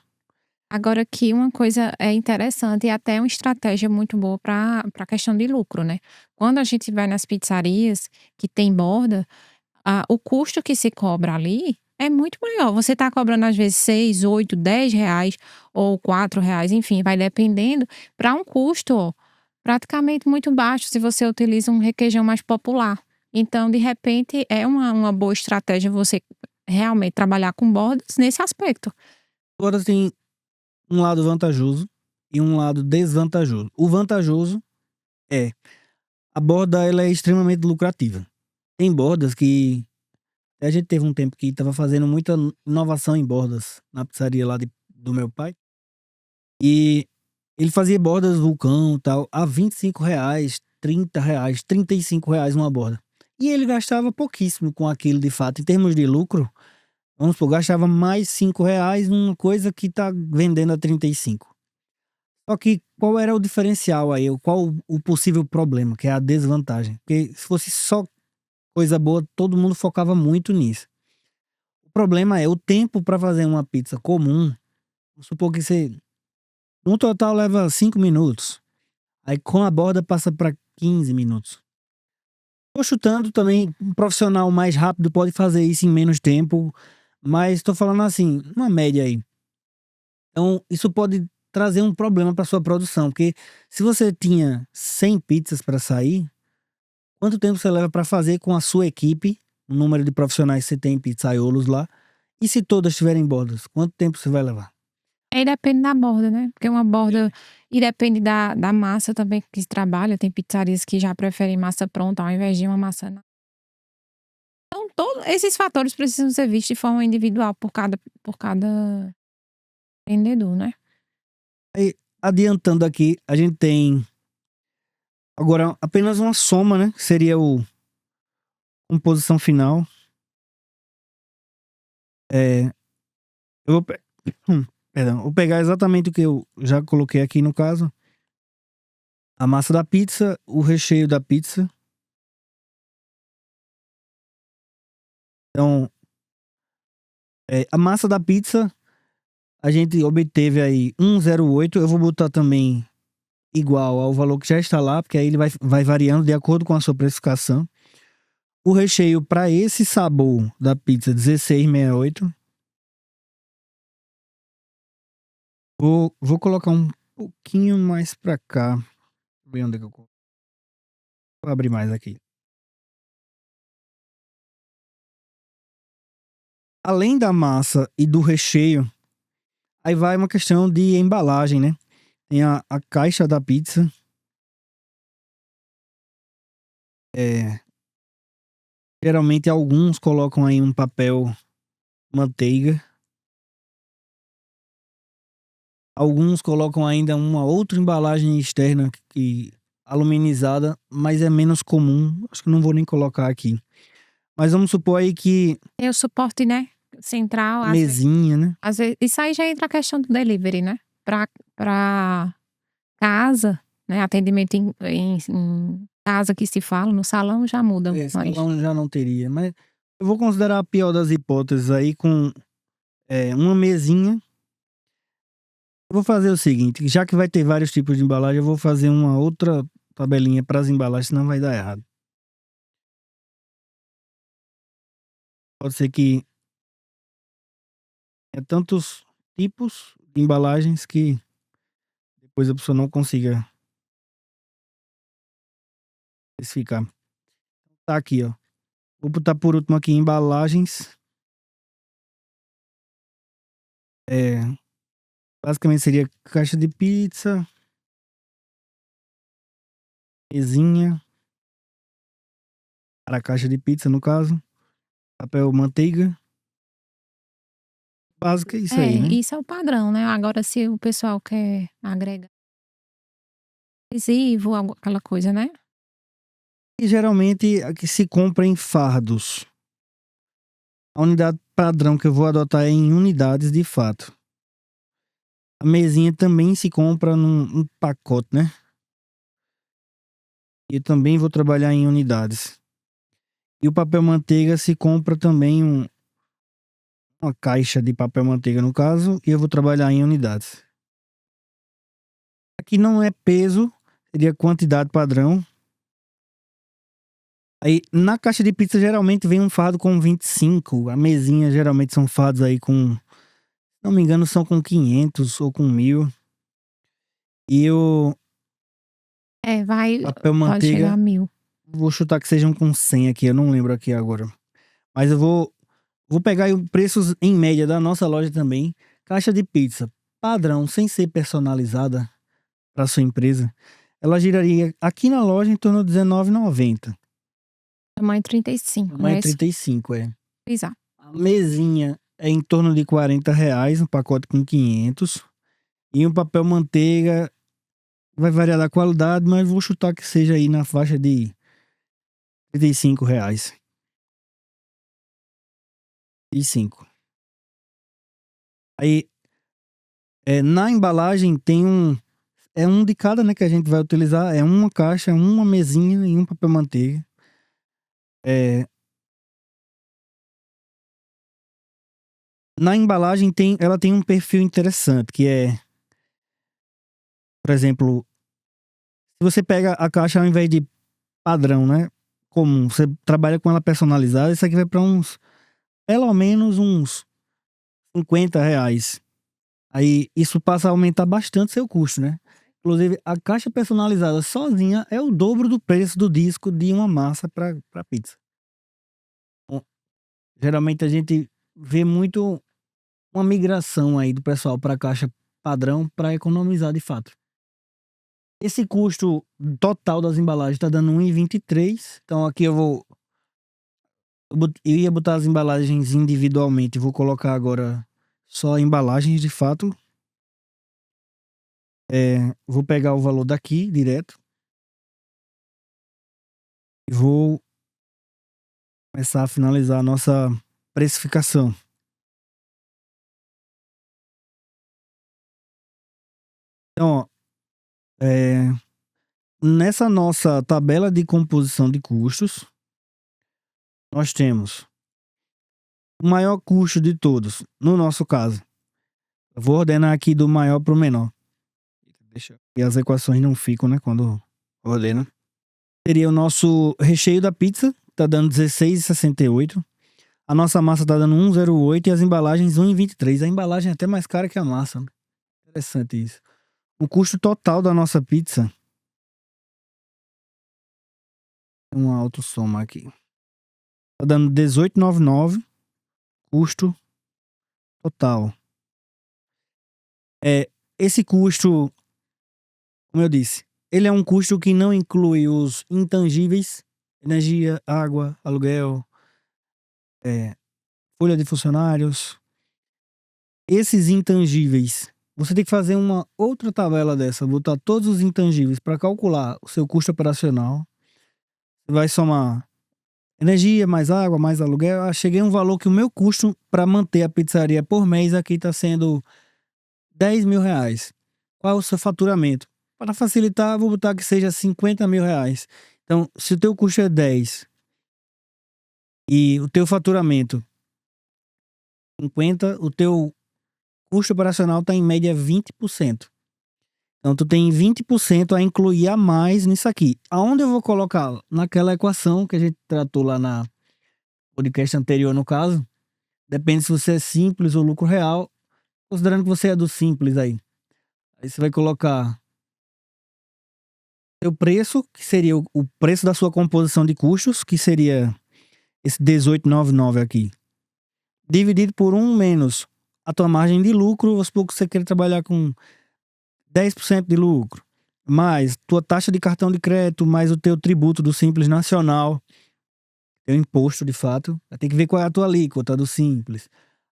Agora aqui uma coisa é interessante e até uma estratégia muito boa para a questão de lucro, né. Quando a gente vai nas pizzarias que tem borda, o custo que se cobra ali é muito maior. Você está cobrando às vezes 6, 8, R$ 10 ou R$ 4, enfim, vai dependendo, para um custo praticamente muito baixo se você utiliza um requeijão mais popular. Então, de repente, é uma boa estratégia você realmente trabalhar com bordas nesse aspecto. Agora tem um lado vantajoso e um lado desvantajoso. O vantajoso é, a borda ela é extremamente lucrativa. Tem bordas que a gente teve um tempo que estava fazendo muita inovação em bordas na pizzaria lá do meu pai. E ele fazia bordas vulcão e tal, a R$ 25, R$ 30, R$ 35 uma borda. E ele gastava pouquíssimo com aquilo de fato. Em termos de lucro, vamos supor, gastava mais R$ 5 numa coisa que tá vendendo a 35. Só que qual era o diferencial aí? Qual o possível problema, que é a desvantagem? Porque se fosse só coisa boa, todo mundo focava muito nisso. O problema é o tempo para fazer uma pizza comum. Vamos supor que você, no total, leva 5 minutos. Aí com a borda passa para 15 minutos. Tô chutando também, um profissional mais rápido pode fazer isso em menos tempo, mas tô falando assim, uma média aí. Então, isso pode trazer um problema para sua produção, porque se você tinha 100 pizzas para sair, quanto tempo você leva para fazer com a sua equipe, o número de profissionais que você tem em pizzaiolos lá, e se todas tiverem bordas, quanto tempo você vai levar? Aí depende da borda, né, porque uma borda e depende da massa também que se trabalha, tem pizzarias que já preferem massa pronta ao invés de uma massa na então todos esses fatores precisam ser vistos de forma individual por cada vendedor, né. Aí, adiantando aqui, a gente tem agora apenas uma soma, né? Seria o composição final. É, eu vou, perdão, vou pegar exatamente o que eu já coloquei aqui no caso. A massa da pizza, o recheio da pizza. Então, a massa da pizza, a gente obteve aí 1,08. Eu vou botar também igual ao valor que já está lá, porque aí ele vai variando de acordo com a sua precificação. O recheio para esse sabor da pizza, 16,68. Vou colocar um pouquinho mais pra cá. Deixa eu ver onde é que eu vou abrir mais aqui. Além da massa e do recheio, aí vai uma questão de embalagem, né? Tem a caixa da pizza. É, geralmente alguns colocam aí um papel manteiga. Alguns colocam ainda uma outra embalagem externa aluminizada, mas é menos comum. Acho que não vou nem colocar aqui. Mas vamos supor aí que Tem o suporte, né, central, mesinha, né? às vezes isso aí já entra a questão do delivery, né, pra casa, né, atendimento em casa que se fala, no salão já muda mais. Salão já não teria, mas eu vou considerar a pior das hipóteses aí com uma mesinha. Eu vou fazer o seguinte, já que vai ter vários tipos de embalagem, eu vou fazer uma outra tabelinha para as embalagens, senão vai dar errado. Pode ser que tenha tantos tipos de embalagens que depois a pessoa não consiga especificar. Tá aqui, ó. Vou botar por último aqui embalagens. Basicamente seria caixa de pizza, mesinha, para a caixa de pizza no caso, papel manteiga. Básico é isso aí, né? Isso é o padrão, né? Agora, se o pessoal quer agregar adesivo, aquela coisa, né? E geralmente aqui se compra em fardos. A unidade padrão que eu vou adotar é em unidades de fato. A mesinha também se compra num pacote, né? E eu também vou trabalhar em unidades. E o papel manteiga se compra também uma caixa de papel manteiga no caso, e eu vou trabalhar em unidades. Aqui não é peso, seria quantidade padrão. Aí na caixa de pizza geralmente vem um fardo com 25. A mesinha geralmente são fardos aí com, se não me engano, são com 500 ou com 1000. E o papel Pode chegar manteiga, a 1000. vou chutar que sejam com 100 aqui, eu não lembro aqui agora. Mas eu vou pegar aí os preços em média da nossa loja também. Caixa de pizza padrão, sem ser personalizada para sua empresa, ela giraria aqui na loja em torno de R$19,90. Tamanho 35, Tamanho né? 35, é. Exato. A mesinha é em torno de R$40, um pacote com 500. E um papel manteiga vai variar da qualidade, mas vou chutar que seja aí na faixa de R$35. E 5. Aí, na embalagem tem um de cada, né, que a gente vai utilizar. É uma caixa, uma mesinha e um papel manteiga. Na embalagem ela tem um perfil interessante, que é, por exemplo, se você pega a caixa ao invés de padrão, né, comum, você trabalha com ela personalizada, isso aqui vai para pelo menos uns R$50. Aí isso passa a aumentar bastante seu custo, né? Inclusive, a caixa personalizada sozinha é o dobro do preço do disco de uma massa para pizza. Bom, geralmente a gente vê muito uma migração aí do pessoal para caixa padrão para economizar de fato. Esse custo total das embalagens tá dando R$1,23. Então aqui eu ia botar as embalagens individualmente, vou colocar agora só embalagens de fato. Vou pegar o valor daqui direto e vou começar a finalizar a nossa precificação. Então, ó, nessa nossa tabela de composição de custos, nós temos o maior custo de todos, no nosso caso. Eu vou ordenar aqui do maior para o menor. E as equações não ficam, né, quando ordena. Seria o nosso recheio da pizza, tá dando R$16,68. A nossa massa tá dando R$1,08 e as embalagens R$1,23. A embalagem é até mais cara que a massa, né? Interessante isso. O custo total da nossa pizza, uma autossoma aqui, tá dando R$18,99. Custo total. Esse custo, como eu disse, ele é um custo que não inclui os intangíveis: energia, água, aluguel, folha de funcionários. Esses intangíveis, você tem que fazer uma outra tabela dessa, botar todos os intangíveis para calcular o seu custo operacional. Você vai somar energia, mais água, mais aluguel. Cheguei a um valor que o meu custo para manter a pizzaria por mês aqui está sendo R$10.000. Qual é o seu faturamento? Para facilitar, vou botar que seja R$50.000. Então, se o teu custo é 10 e o teu faturamento 50, o teu custo operacional está em média 20%. Então, tu tem 20% a incluir a mais nisso aqui. Aonde eu vou colocar? Naquela equação que a gente tratou lá na podcast anterior, no caso. Depende se você é simples ou lucro real. Considerando que você é do simples aí. Aí você vai colocar seu preço, que seria o preço da sua composição de custos, que seria esse 18,99 aqui, dividido por 1 menos a tua margem de lucro, vamos supor que você quer trabalhar com 10% de lucro, mais tua taxa de cartão de crédito, mais o teu tributo do Simples Nacional, teu imposto de fato, tem que ver qual é a tua alíquota do Simples,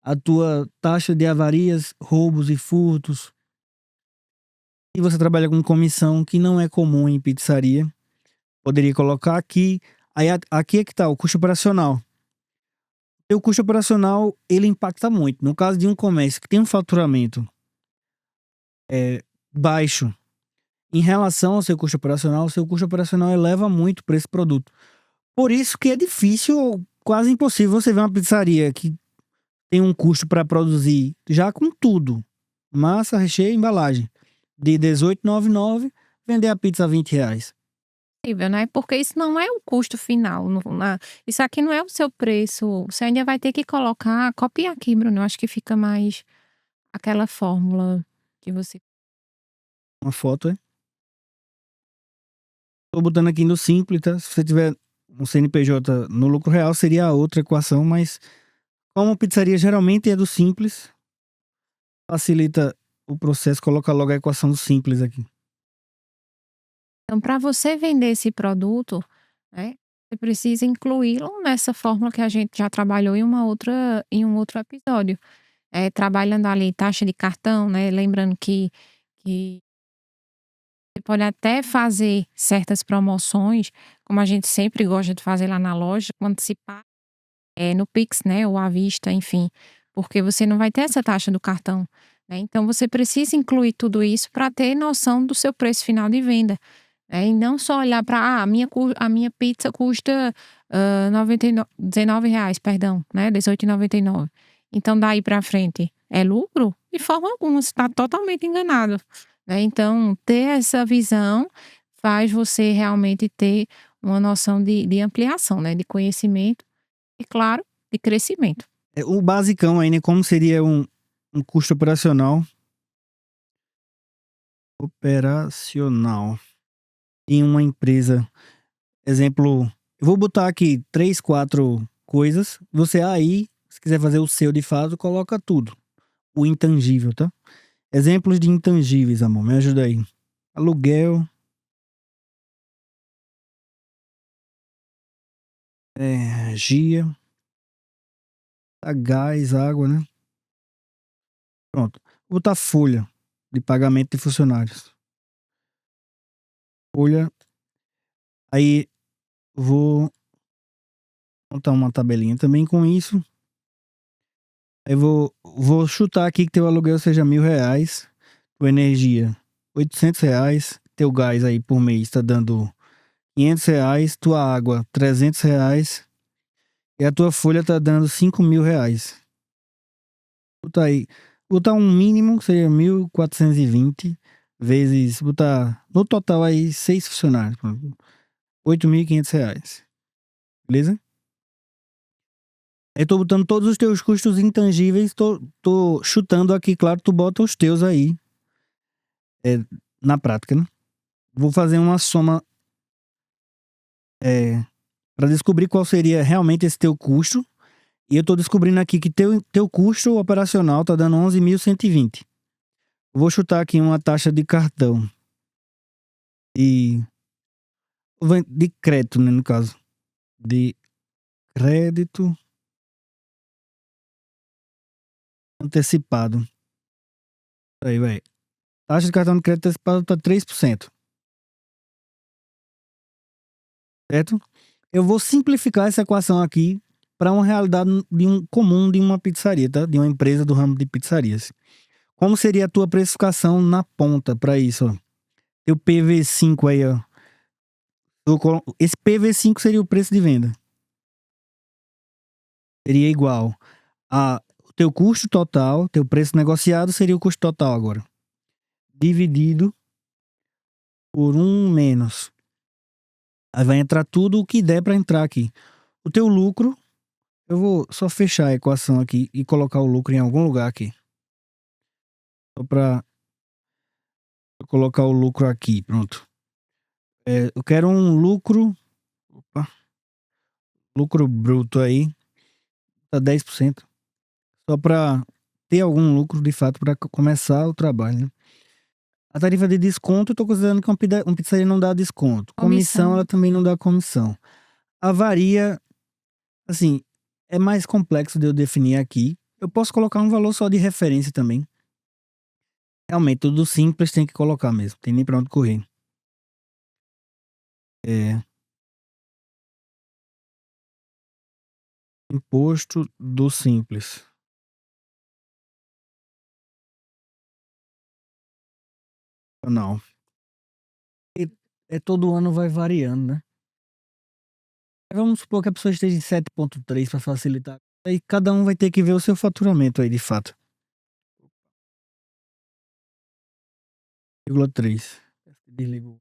a tua taxa de avarias, roubos e furtos, e você trabalha com comissão, que não é comum em pizzaria, poderia colocar aqui, aí aqui é que tá o custo operacional. O custo operacional, ele impacta muito. No caso de um comércio que tem um faturamento baixo em relação ao seu custo operacional, o seu custo operacional eleva muito para esse produto. Por isso que é difícil, ou quase impossível, você ver uma pizzaria que tem um custo para produzir já com tudo, massa, recheio e embalagem, de R$18,99, vender a pizza a R$20. Possível, né, porque isso não é o custo final, isso aqui não é o seu preço, você ainda vai ter que colocar copiar aqui, Bruno, eu acho que fica mais aquela fórmula que você Uma foto, é? Tô botando aqui no simples, tá? Se você tiver um CNPJ no lucro real, seria a outra equação, mas como pizzaria geralmente é do simples, facilita o processo, coloca logo a equação do simples aqui. então para você vender esse produto, né, você precisa incluí-lo nessa fórmula que a gente já trabalhou em um outro episódio, trabalhando ali taxa de cartão, né, lembrando que você pode até fazer certas promoções, como a gente sempre gosta de fazer lá na loja, quando se paga, no Pix, né, ou à vista, enfim, porque você não vai ter essa taxa do cartão, né, então você precisa incluir tudo isso para ter noção do seu preço final de venda, né, e não só olhar para: "Ah, a minha pizza custa, 19 reais, perdão, né, 18,99. Então daí para frente é lucro? De forma alguma, você está totalmente enganado, né, então ter essa visão faz você realmente ter uma noção de ampliação, né, de conhecimento e claro, de crescimento. O basicão aí, né? Como seria um custo operacional. Operacional em uma empresa. Exemplo, eu vou botar aqui 3, 4 coisas. Você aí, se quiser fazer o seu de fato, coloca tudo. O intangível, tá? Exemplos de intangíveis, amor. Me ajuda aí. Aluguel, energia, gás, água, né? Pronto. Vou botar folha de pagamento de funcionários. Folha. Aí vou montar uma tabelinha também com isso. Aí vou chutar aqui que teu aluguel seja R$1.000, tua energia R$800, teu gás aí por mês tá dando R$500, tua água R$300 e a tua folha tá dando R$5.000. Botar aí, botar um mínimo que seria 1.420 vezes, botar no total aí 6 funcionários, R$8.500, beleza? Eu tô botando todos os teus custos intangíveis, tô chutando aqui, claro, tu bota os teus aí, na prática, né? Vou fazer uma soma, para descobrir qual seria realmente esse teu custo, e eu tô descobrindo aqui que teu custo operacional tá dando 11.120. Vou chutar aqui uma taxa de cartão e de crédito, né, no caso, de crédito antecipado. Aí, vai. Taxa de cartão de crédito antecipado tá 3%. Certo? Eu vou simplificar essa equação aqui para uma realidade comum de uma pizzaria, tá? De uma empresa do ramo de pizzarias. Como seria a tua precificação na ponta para isso, ó? Teu PV5 aí, ó. Esse PV5 seria o preço de venda. Seria igual a o teu custo total, teu preço negociado seria o custo total agora. Dividido por 1 menos. Aí vai entrar tudo o que der para entrar aqui. O teu lucro, eu vou só fechar a equação aqui e colocar o lucro em algum lugar aqui. Só para colocar o lucro aqui, pronto. Eu quero um lucro, opa, lucro bruto aí, tá 10%. Só para ter algum lucro de fato para começar o trabalho, né? A tarifa de desconto, eu tô considerando que uma pizzaria não dá desconto. Comissão, ela também não dá comissão. Avaria, assim, é mais complexo de eu definir aqui. Eu posso colocar um valor só de referência também. Realmente, tudo simples tem que colocar mesmo, tem nem pra onde correr. É. Imposto do simples. Não. Todo ano vai variando, né? Vamos supor que a pessoa esteja em 7,3 para facilitar. Aí cada um vai ter que ver o seu faturamento aí, de fato. 0,3. Desligou.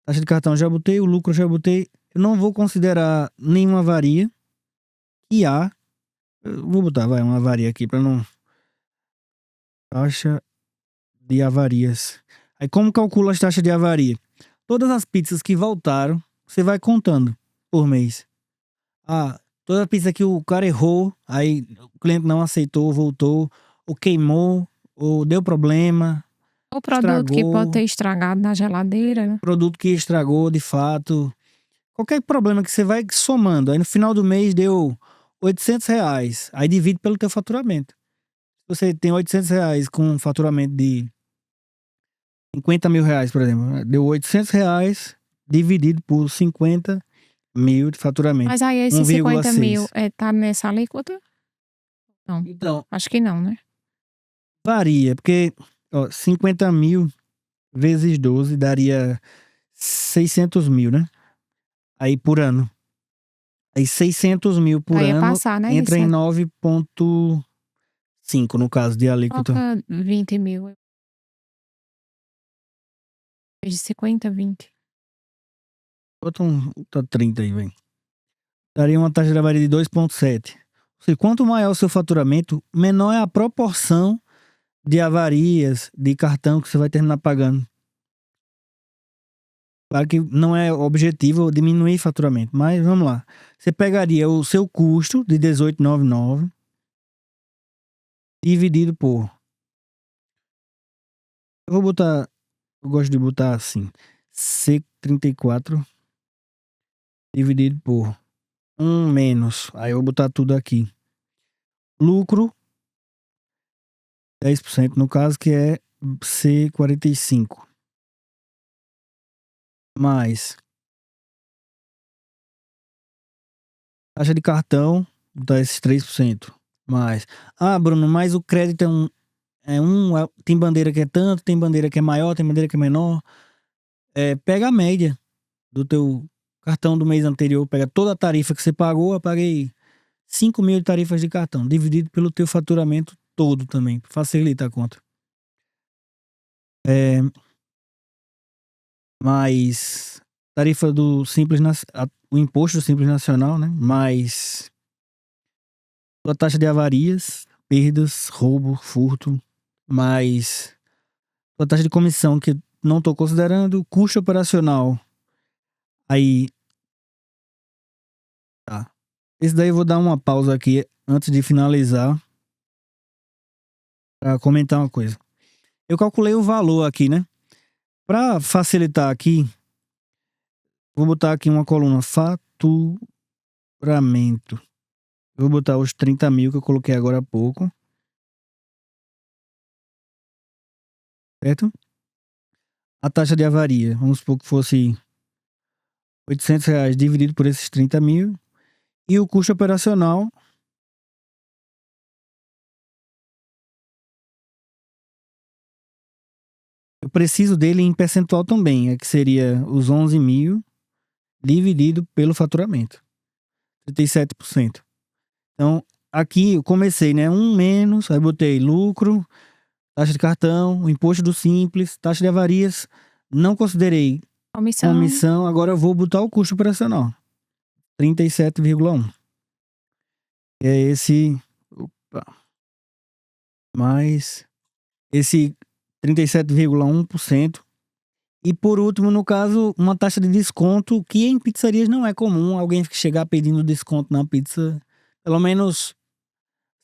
Taxa de cartão já botei, o lucro já botei. Eu não vou considerar nenhuma avaria que há. Eu vou botar, vai, uma avaria aqui para não. Taxa de avarias. Aí como calcula as taxas de avaria? Todas as pizzas que voltaram, você vai contando por mês. Ah, toda pizza que o cara errou, aí o cliente não aceitou, voltou, ou queimou, ou deu problema, O produto que pode estragou, ter estragado na geladeira, né? produto que estragou de fato. Qualquer problema que você vai somando, aí no final do mês deu R$ 800, aí divide pelo teu faturamento. Se você tem R$ 800 com um faturamento de R$ 50.000, por exemplo, deu R$ 800 dividido por 50.000 de faturamento. Mas aí esses 50.000 tá nessa alíquota? Não. Então, Acho que não, né? varia, porque 50.000 vezes 12 daria 600.000, né? Aí por ano. Aí 600.000 por Aí ia ano passar, né? entra em 9,5 no caso de alíquota. Coloca 20.000. De 50, 20. Bota 30 aí, vem. Daria uma taxa de avaria de 2,7. Ou seja, quanto maior o seu faturamento, menor é a proporção de avarias de cartão que você vai terminar pagando. Claro que não é objetivo diminuir faturamento, mas vamos lá. Você pegaria o seu custo de 18,99 dividido por. Eu vou botar. Eu gosto de botar assim. C34 dividido por 1 menos. Aí eu vou botar tudo aqui. Lucro, 10% no caso, que é C45. Mais taxa de cartão, botar esses 3%. Mais. Ah, Bruno, mas o crédito tem bandeira que é tanto, tem bandeira que é maior, tem bandeira que é menor. Pega a média do teu cartão do mês anterior, pega toda a tarifa que você pagou, eu paguei 5.000 de tarifas de cartão, dividido pelo teu faturamento todo também, facilita a conta. Mais tarifa do Simples, o imposto do Simples Nacional, né? Mais a taxa de avarias, perdas, roubo, furto, mais a taxa de comissão que não estou considerando, custo operacional. Aí, tá. Esse daí eu vou dar uma pausa aqui antes de finalizar para comentar uma coisa. Eu calculei o valor aqui, né? Para facilitar aqui, vou botar aqui uma coluna faturamento. Eu vou botar os 30.000 que eu coloquei agora há pouco. Certo? A taxa de avaria, vamos supor que fosse R$ 800 dividido por esses 30.000. E o custo operacional, eu preciso dele em percentual também, que seria os 11.000 dividido pelo faturamento, 37%. Então, aqui eu comecei, né? 1 menos, aí botei lucro, taxa de cartão, o imposto do simples, taxa de avarias, não considerei comissão, agora eu vou botar o custo operacional, 37,1. É esse, mais esse 37,1%, E por último, no caso, uma taxa de desconto que em pizzarias não é comum alguém chegar pedindo desconto na pizza. Pelo menos,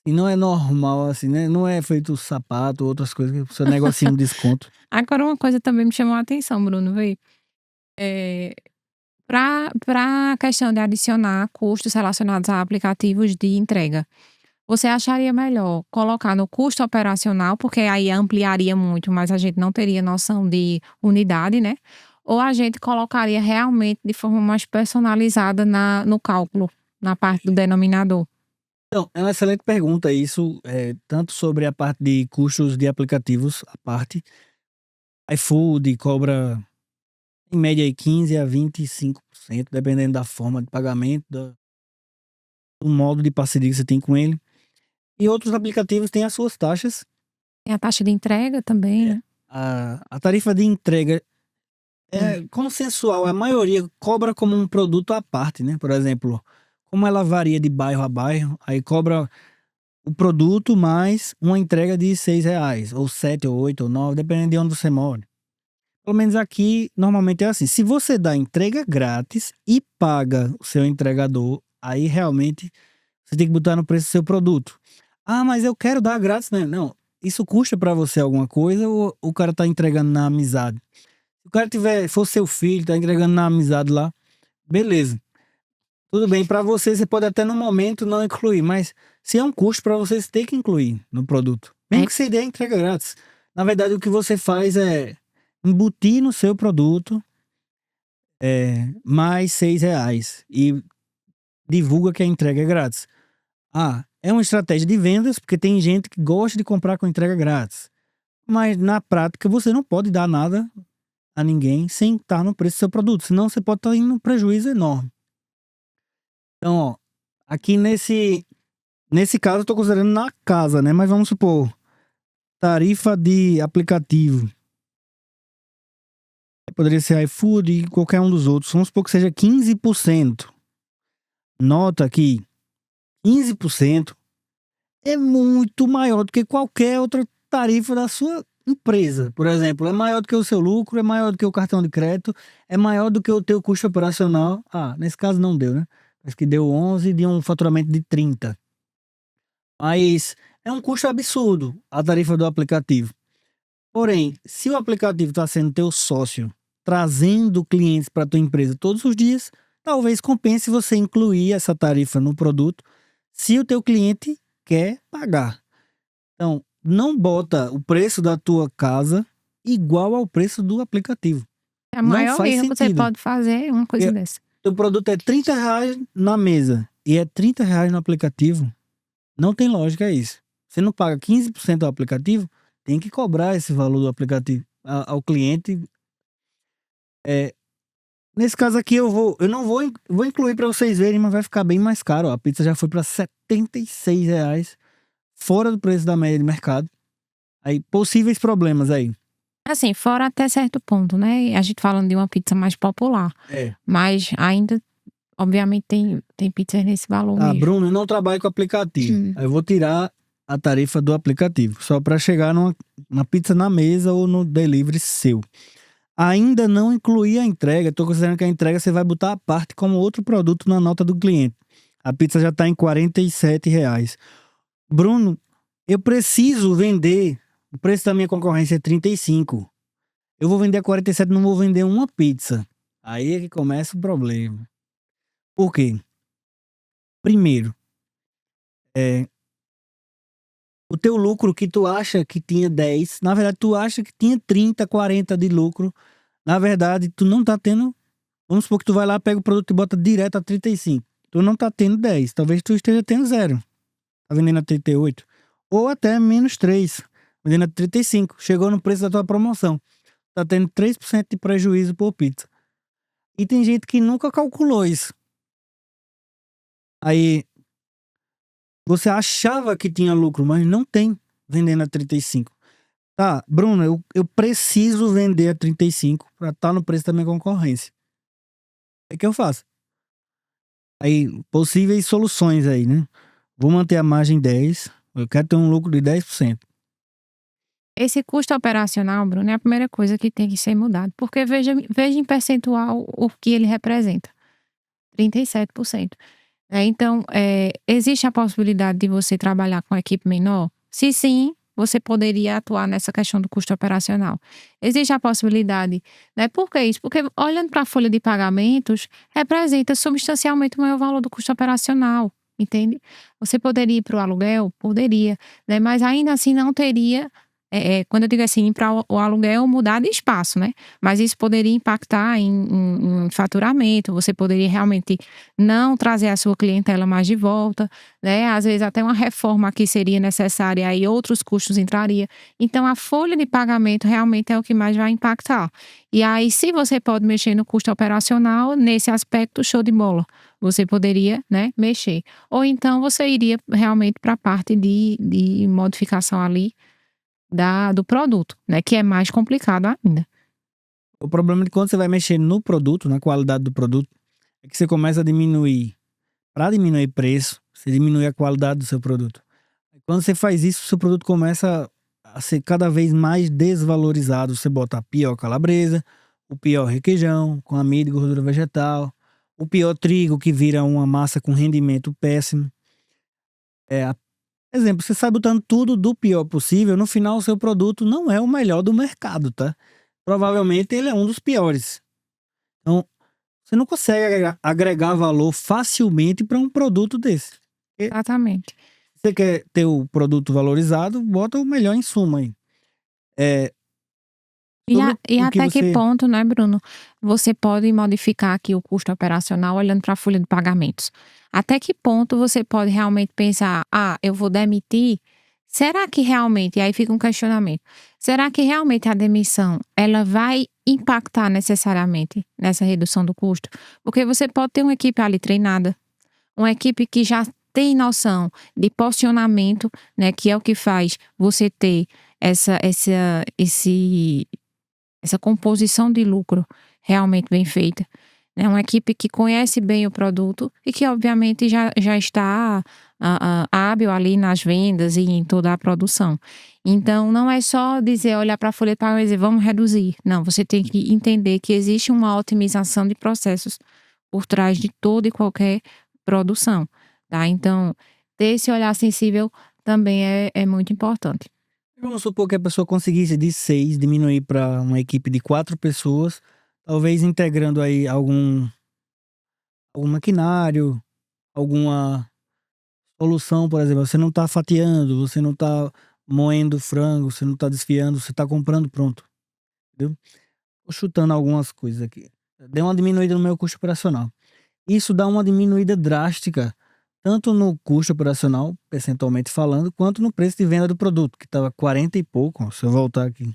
e não é normal, assim, né? Não é feito sapato ou outras coisas que você negocia um desconto. Agora uma coisa também me chamou a atenção, Bruno, vê. Para a questão de adicionar custos relacionados a aplicativos de entrega, você acharia melhor colocar no custo operacional, porque aí ampliaria muito, mas a gente não teria noção de unidade, né? Ou a gente colocaria realmente de forma mais personalizada no cálculo, na parte do denominador? Então, é uma excelente pergunta isso, tanto sobre a parte de custos de aplicativos, a parte. iFood cobra, em média, aí 15 a 25%, dependendo da forma de pagamento, do modo de parceria que você tem com ele. E outros aplicativos têm as suas taxas. Tem a taxa de entrega também, É, né? a tarifa de entrega Hum. é consensual, a maioria cobra como um produto à parte, né? Por exemplo, como ela varia de bairro a bairro, aí cobra o produto mais uma entrega de R$ 6, ou 7, ou 8, ou 9, dependendo de onde você mora. Pelo menos aqui, normalmente é assim. Se você dá entrega grátis e paga o seu entregador, aí realmente você tem que botar no preço do seu produto. Ah, mas eu quero dar grátis, né? Não, isso custa pra você alguma coisa ou o cara tá entregando na amizade? Se o cara for seu filho, tá entregando na amizade lá, beleza. Tudo bem, pra você pode até no momento não incluir, mas se é um custo pra você, você tem que incluir no produto. Mesmo É, que você dê a entrega grátis. Na verdade, o que você faz é embutir no seu produto mais R$ 6 e divulga que a entrega é grátis. Ah, é uma estratégia de vendas, porque tem gente que gosta de comprar com entrega grátis. Mas na prática, você não pode dar nada a ninguém sem estar no preço do seu produto, senão você pode estar indo num prejuízo enorme. Então, ó, aqui nesse caso eu tô considerando na casa, né? Mas vamos supor, tarifa de aplicativo. Poderia ser iFood e qualquer um dos outros. Vamos supor que seja 15%. Nota que 15% é muito maior do que qualquer outra tarifa da sua empresa. Por exemplo, é maior do que o seu lucro, é maior do que o cartão de crédito, é maior do que o teu custo operacional. Ah, nesse caso não deu, né? Acho que deu 11 de um faturamento de 30. Mas é um custo absurdo a tarifa do aplicativo. Porém, se o aplicativo está sendo teu sócio, trazendo clientes para tua empresa todos os dias, talvez compense você incluir essa tarifa no produto, se o teu cliente quer pagar. Então, não bota o preço da tua casa igual ao preço do aplicativo. é o Não maior faz erro que você sentido. pode fazer é uma coisa Porque dessa. teu produto é R$ 30 na mesa e é R$ 30 no aplicativo. Não tem lógica isso. Você não paga 15% do aplicativo, tem que cobrar esse valor do aplicativo ao cliente. É, nesse caso aqui eu não vou incluir para vocês verem, mas vai ficar bem mais caro. Ó. A pizza já foi para R$ 76, fora do preço da média de mercado. Aí, possíveis problemas aí. Assim, fora até certo ponto, né? A gente falando de uma pizza mais popular, É. mas ainda, obviamente, tem pizzas nesse valor Tá, mesmo. Bruno, eu não trabalho com aplicativo. Aí eu vou tirar a tarifa do aplicativo, só para chegar numa pizza na mesa ou no delivery seu. Ainda não incluí a entrega, tô considerando que a entrega você vai botar à parte como outro produto na nota do cliente. A pizza já tá em R$ 47. Bruno, eu preciso vender, o preço da minha concorrência é 35. Eu vou vender a 47, não vou vender uma pizza. Aí é que começa o problema. Por quê? Primeiro, é, o teu lucro que tu acha que tinha 10, na verdade tu acha que tinha 30, 40 de lucro. Na verdade, tu não tá tendo. Vamos supor que tu vai lá, pega o produto e bota direto a 35. Tu não tá tendo 10. Talvez tu esteja tendo 0. Tá vendendo a 38. Ou até menos 3. Vendendo a 35. Chegou no preço da tua promoção. Tá tendo 3% de prejuízo por pizza. E tem gente que nunca calculou isso. Aí, você achava que tinha lucro, mas não tem vendendo a 35. Tá, Bruno, eu preciso vender a 35 pra estar no preço da minha concorrência. O que eu faço? Aí, possíveis soluções aí, né? Vou manter a margem 10. Eu quero ter um lucro de 10%. Esse custo operacional, Bruno, é a primeira coisa que tem que ser mudado, porque veja em percentual o que ele representa, 37%. Então, existe a possibilidade de você trabalhar com equipe menor? Se sim, você poderia atuar nessa questão do custo operacional. Existe a possibilidade, né? Por que isso? Porque olhando para a folha de pagamentos, representa substancialmente o maior valor do custo operacional, entende? Você poderia ir para o aluguel? Poderia, né? Mas ainda assim não teria, quando eu digo assim, ir para o aluguel, mudar de espaço, né? Mas isso poderia impactar em faturamento, você poderia realmente não trazer a sua clientela mais de volta, né? Às vezes até uma reforma que seria necessária, aí outros custos entraria. Então a folha de pagamento realmente é o que mais vai impactar. E aí, se você pode mexer no custo operacional, nesse aspecto, show de bola. Você poderia, né, mexer. Ou então você iria realmente para a parte de modificação ali do produto, né? Que é mais complicado ainda. O problema é que quando você vai mexer no produto, na qualidade do produto, é que você começa a diminuir. Para diminuir preço, você diminui a qualidade do seu produto. Quando você faz isso, o seu produto começa a ser cada vez mais desvalorizado. Você bota a pior calabresa, o pior requeijão, com amido e gordura vegetal, o pior trigo, que vira uma massa com rendimento péssimo. Exemplo, você sai botando tudo do pior possível, no final o seu produto não é o melhor do mercado, tá? Provavelmente ele é um dos piores. Então, você não consegue agregar valor facilmente para um produto desse. Se Exatamente. você quer ter o produto valorizado, bota o melhor insumo aí. Sobre E o que até que você... ponto, né, Bruno, você pode modificar aqui o custo operacional olhando para a folha de pagamentos? Até que ponto você pode realmente pensar: "Ah, eu vou demitir, será que realmente", e aí fica um questionamento, será que realmente a demissão, ela vai impactar necessariamente nessa redução do custo? Porque você pode ter uma equipe ali treinada, uma equipe que já tem noção de posicionamento, né, que é o que faz você ter esse essa composição de lucro realmente bem feita, né, uma equipe que conhece bem o produto e que obviamente já está, hábil ali nas vendas e em toda a produção. Então não é só dizer, olhar para a folha de pagamento e dizer: "Vamos reduzir", não, você tem que entender que existe uma otimização de processos por trás de toda e qualquer produção, tá. Então, ter esse olhar sensível também é muito importante. Vamos supor que a pessoa conseguisse de 6 diminuir para uma equipe de 4 pessoas, talvez integrando aí algum maquinário, alguma solução, por exemplo, você não está fatiando, você não está moendo frango, você não está desfiando, você está comprando pronto, entendeu? Tô chutando algumas coisas aqui. Deu uma diminuída no meu custo operacional. Isso dá uma diminuída drástica, tanto no custo operacional, percentualmente falando, quanto no preço de venda do produto, que estava 40 e pouco, ó, se eu voltar aqui,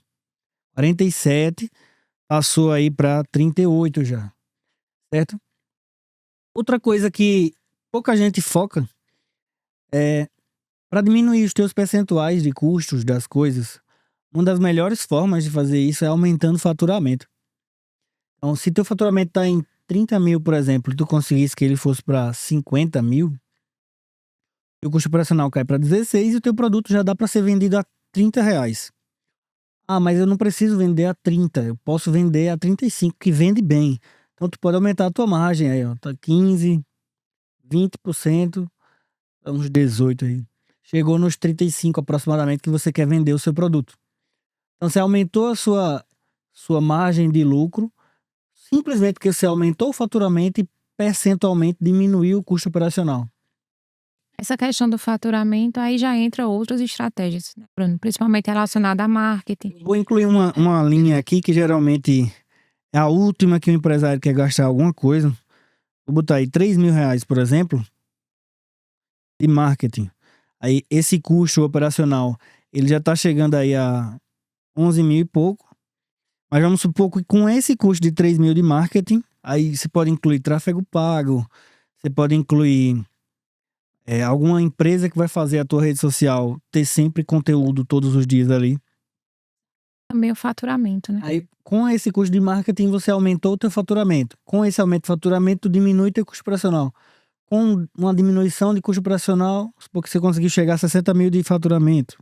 47, passou aí para 38 já, certo? Outra coisa que pouca gente foca é para diminuir os teus percentuais de custos das coisas. Uma das melhores formas de fazer isso é aumentando o faturamento. Então, se teu faturamento está em 30 mil, por exemplo, e tu conseguisse que ele fosse para 50 mil, e o custo operacional cai para 16 e o teu produto já dá para ser vendido a R$ 30. Ah, mas eu não preciso vender a 30, eu posso vender a 35, que vende bem. Então tu pode aumentar a tua margem aí, ó, tá 15, 20%, uns 18 aí. Chegou nos 35 aproximadamente que você quer vender o seu produto. Então você aumentou a sua margem de lucro, simplesmente porque você aumentou o faturamento e percentualmente diminuiu o custo operacional. Essa questão do faturamento, aí já entra outras estratégias, né, Bruno, principalmente relacionada a marketing. Vou incluir uma linha aqui que geralmente é a última que o empresário quer gastar alguma coisa. Vou botar aí R$ 3.000, por exemplo, de marketing. Aí esse custo operacional, ele já está chegando aí a 11 mil e pouco. Mas vamos supor que com esse custo de 3 mil de marketing, aí você pode incluir tráfego pago, você pode incluir alguma empresa que vai fazer a tua rede social ter sempre conteúdo todos os dias ali. Também o faturamento, né. Aí, com esse custo de marketing, você aumentou o teu faturamento. Com esse aumento de faturamento, tu diminui teu custo operacional. Com uma diminuição de custo operacional, porque você conseguiu chegar a 60 mil de faturamento.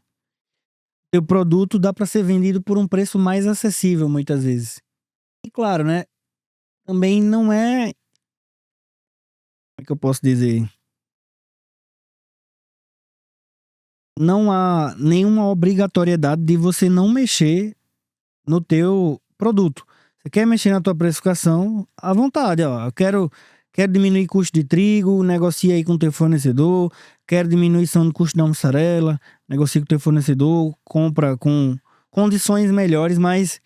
teu produto dá para ser vendido por um preço mais acessível muitas vezes. E claro, né, também não é, como é que eu posso dizer? Não há nenhuma obrigatoriedade de você não mexer no teu produto. Você quer mexer na tua precificação, à vontade, ó. Eu quero diminuir custo de trigo, negocia aí com o teu fornecedor. Quero diminuição do custo da mussarela, negocia com o teu fornecedor, compra com condições melhores, mas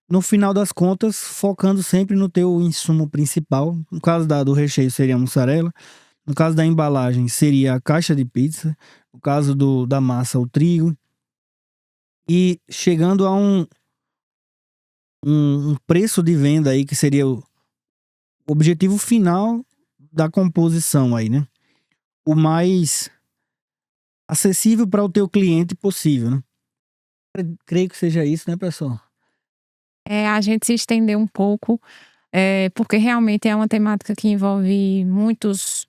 no final das contas, focando sempre no teu insumo principal. No caso do recheio seria a mussarela. No caso da embalagem seria a caixa de pizza. No caso da massa, o trigo. E chegando a um preço de venda aí que seria o objetivo final da composição aí, né? O mais acessível para o teu cliente possível, né? Creio que seja isso, né, pessoal? A gente se estender um pouco, porque realmente é uma temática que envolve muitos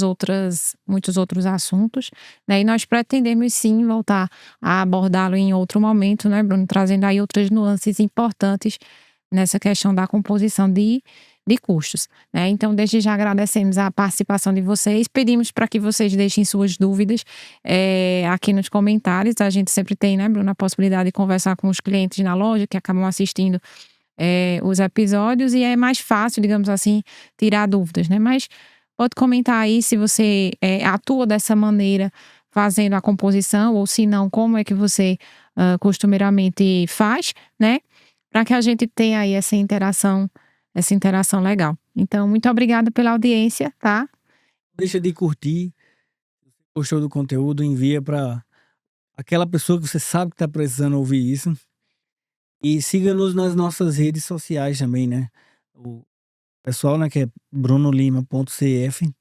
outros assuntos, né, e nós pretendemos sim voltar a abordá-lo em outro momento, né, Bruno, trazendo aí outras nuances importantes nessa questão da composição de custos, né. Então desde já agradecemos a participação de vocês, pedimos para que vocês deixem suas dúvidas, aqui nos comentários, a gente sempre tem, né, Bruno, a possibilidade de conversar com os clientes na loja que acabam assistindo, os episódios e é mais fácil, digamos assim, tirar dúvidas, né. Mas pode comentar aí se você, atua dessa maneira fazendo a composição ou se não, como é que você, costumeiramente faz, né, para que a gente tenha aí essa interação legal. Então muito obrigada pela audiência, tá. Deixa de curtir, gostou do conteúdo, envia para aquela pessoa que você sabe que tá precisando ouvir isso. E siga-nos nas nossas redes sociais também, né? O pessoal, né, que é brunolima.cf.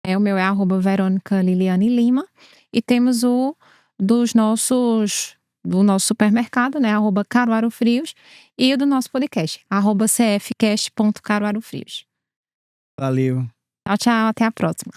O meu é @veronica_liliane_lima e temos o dos nossos do nosso supermercado, né, @caruarufrios e o do nosso podcast, @cfcast.caruarufrios. Valeu. Tchau, tchau, até a próxima.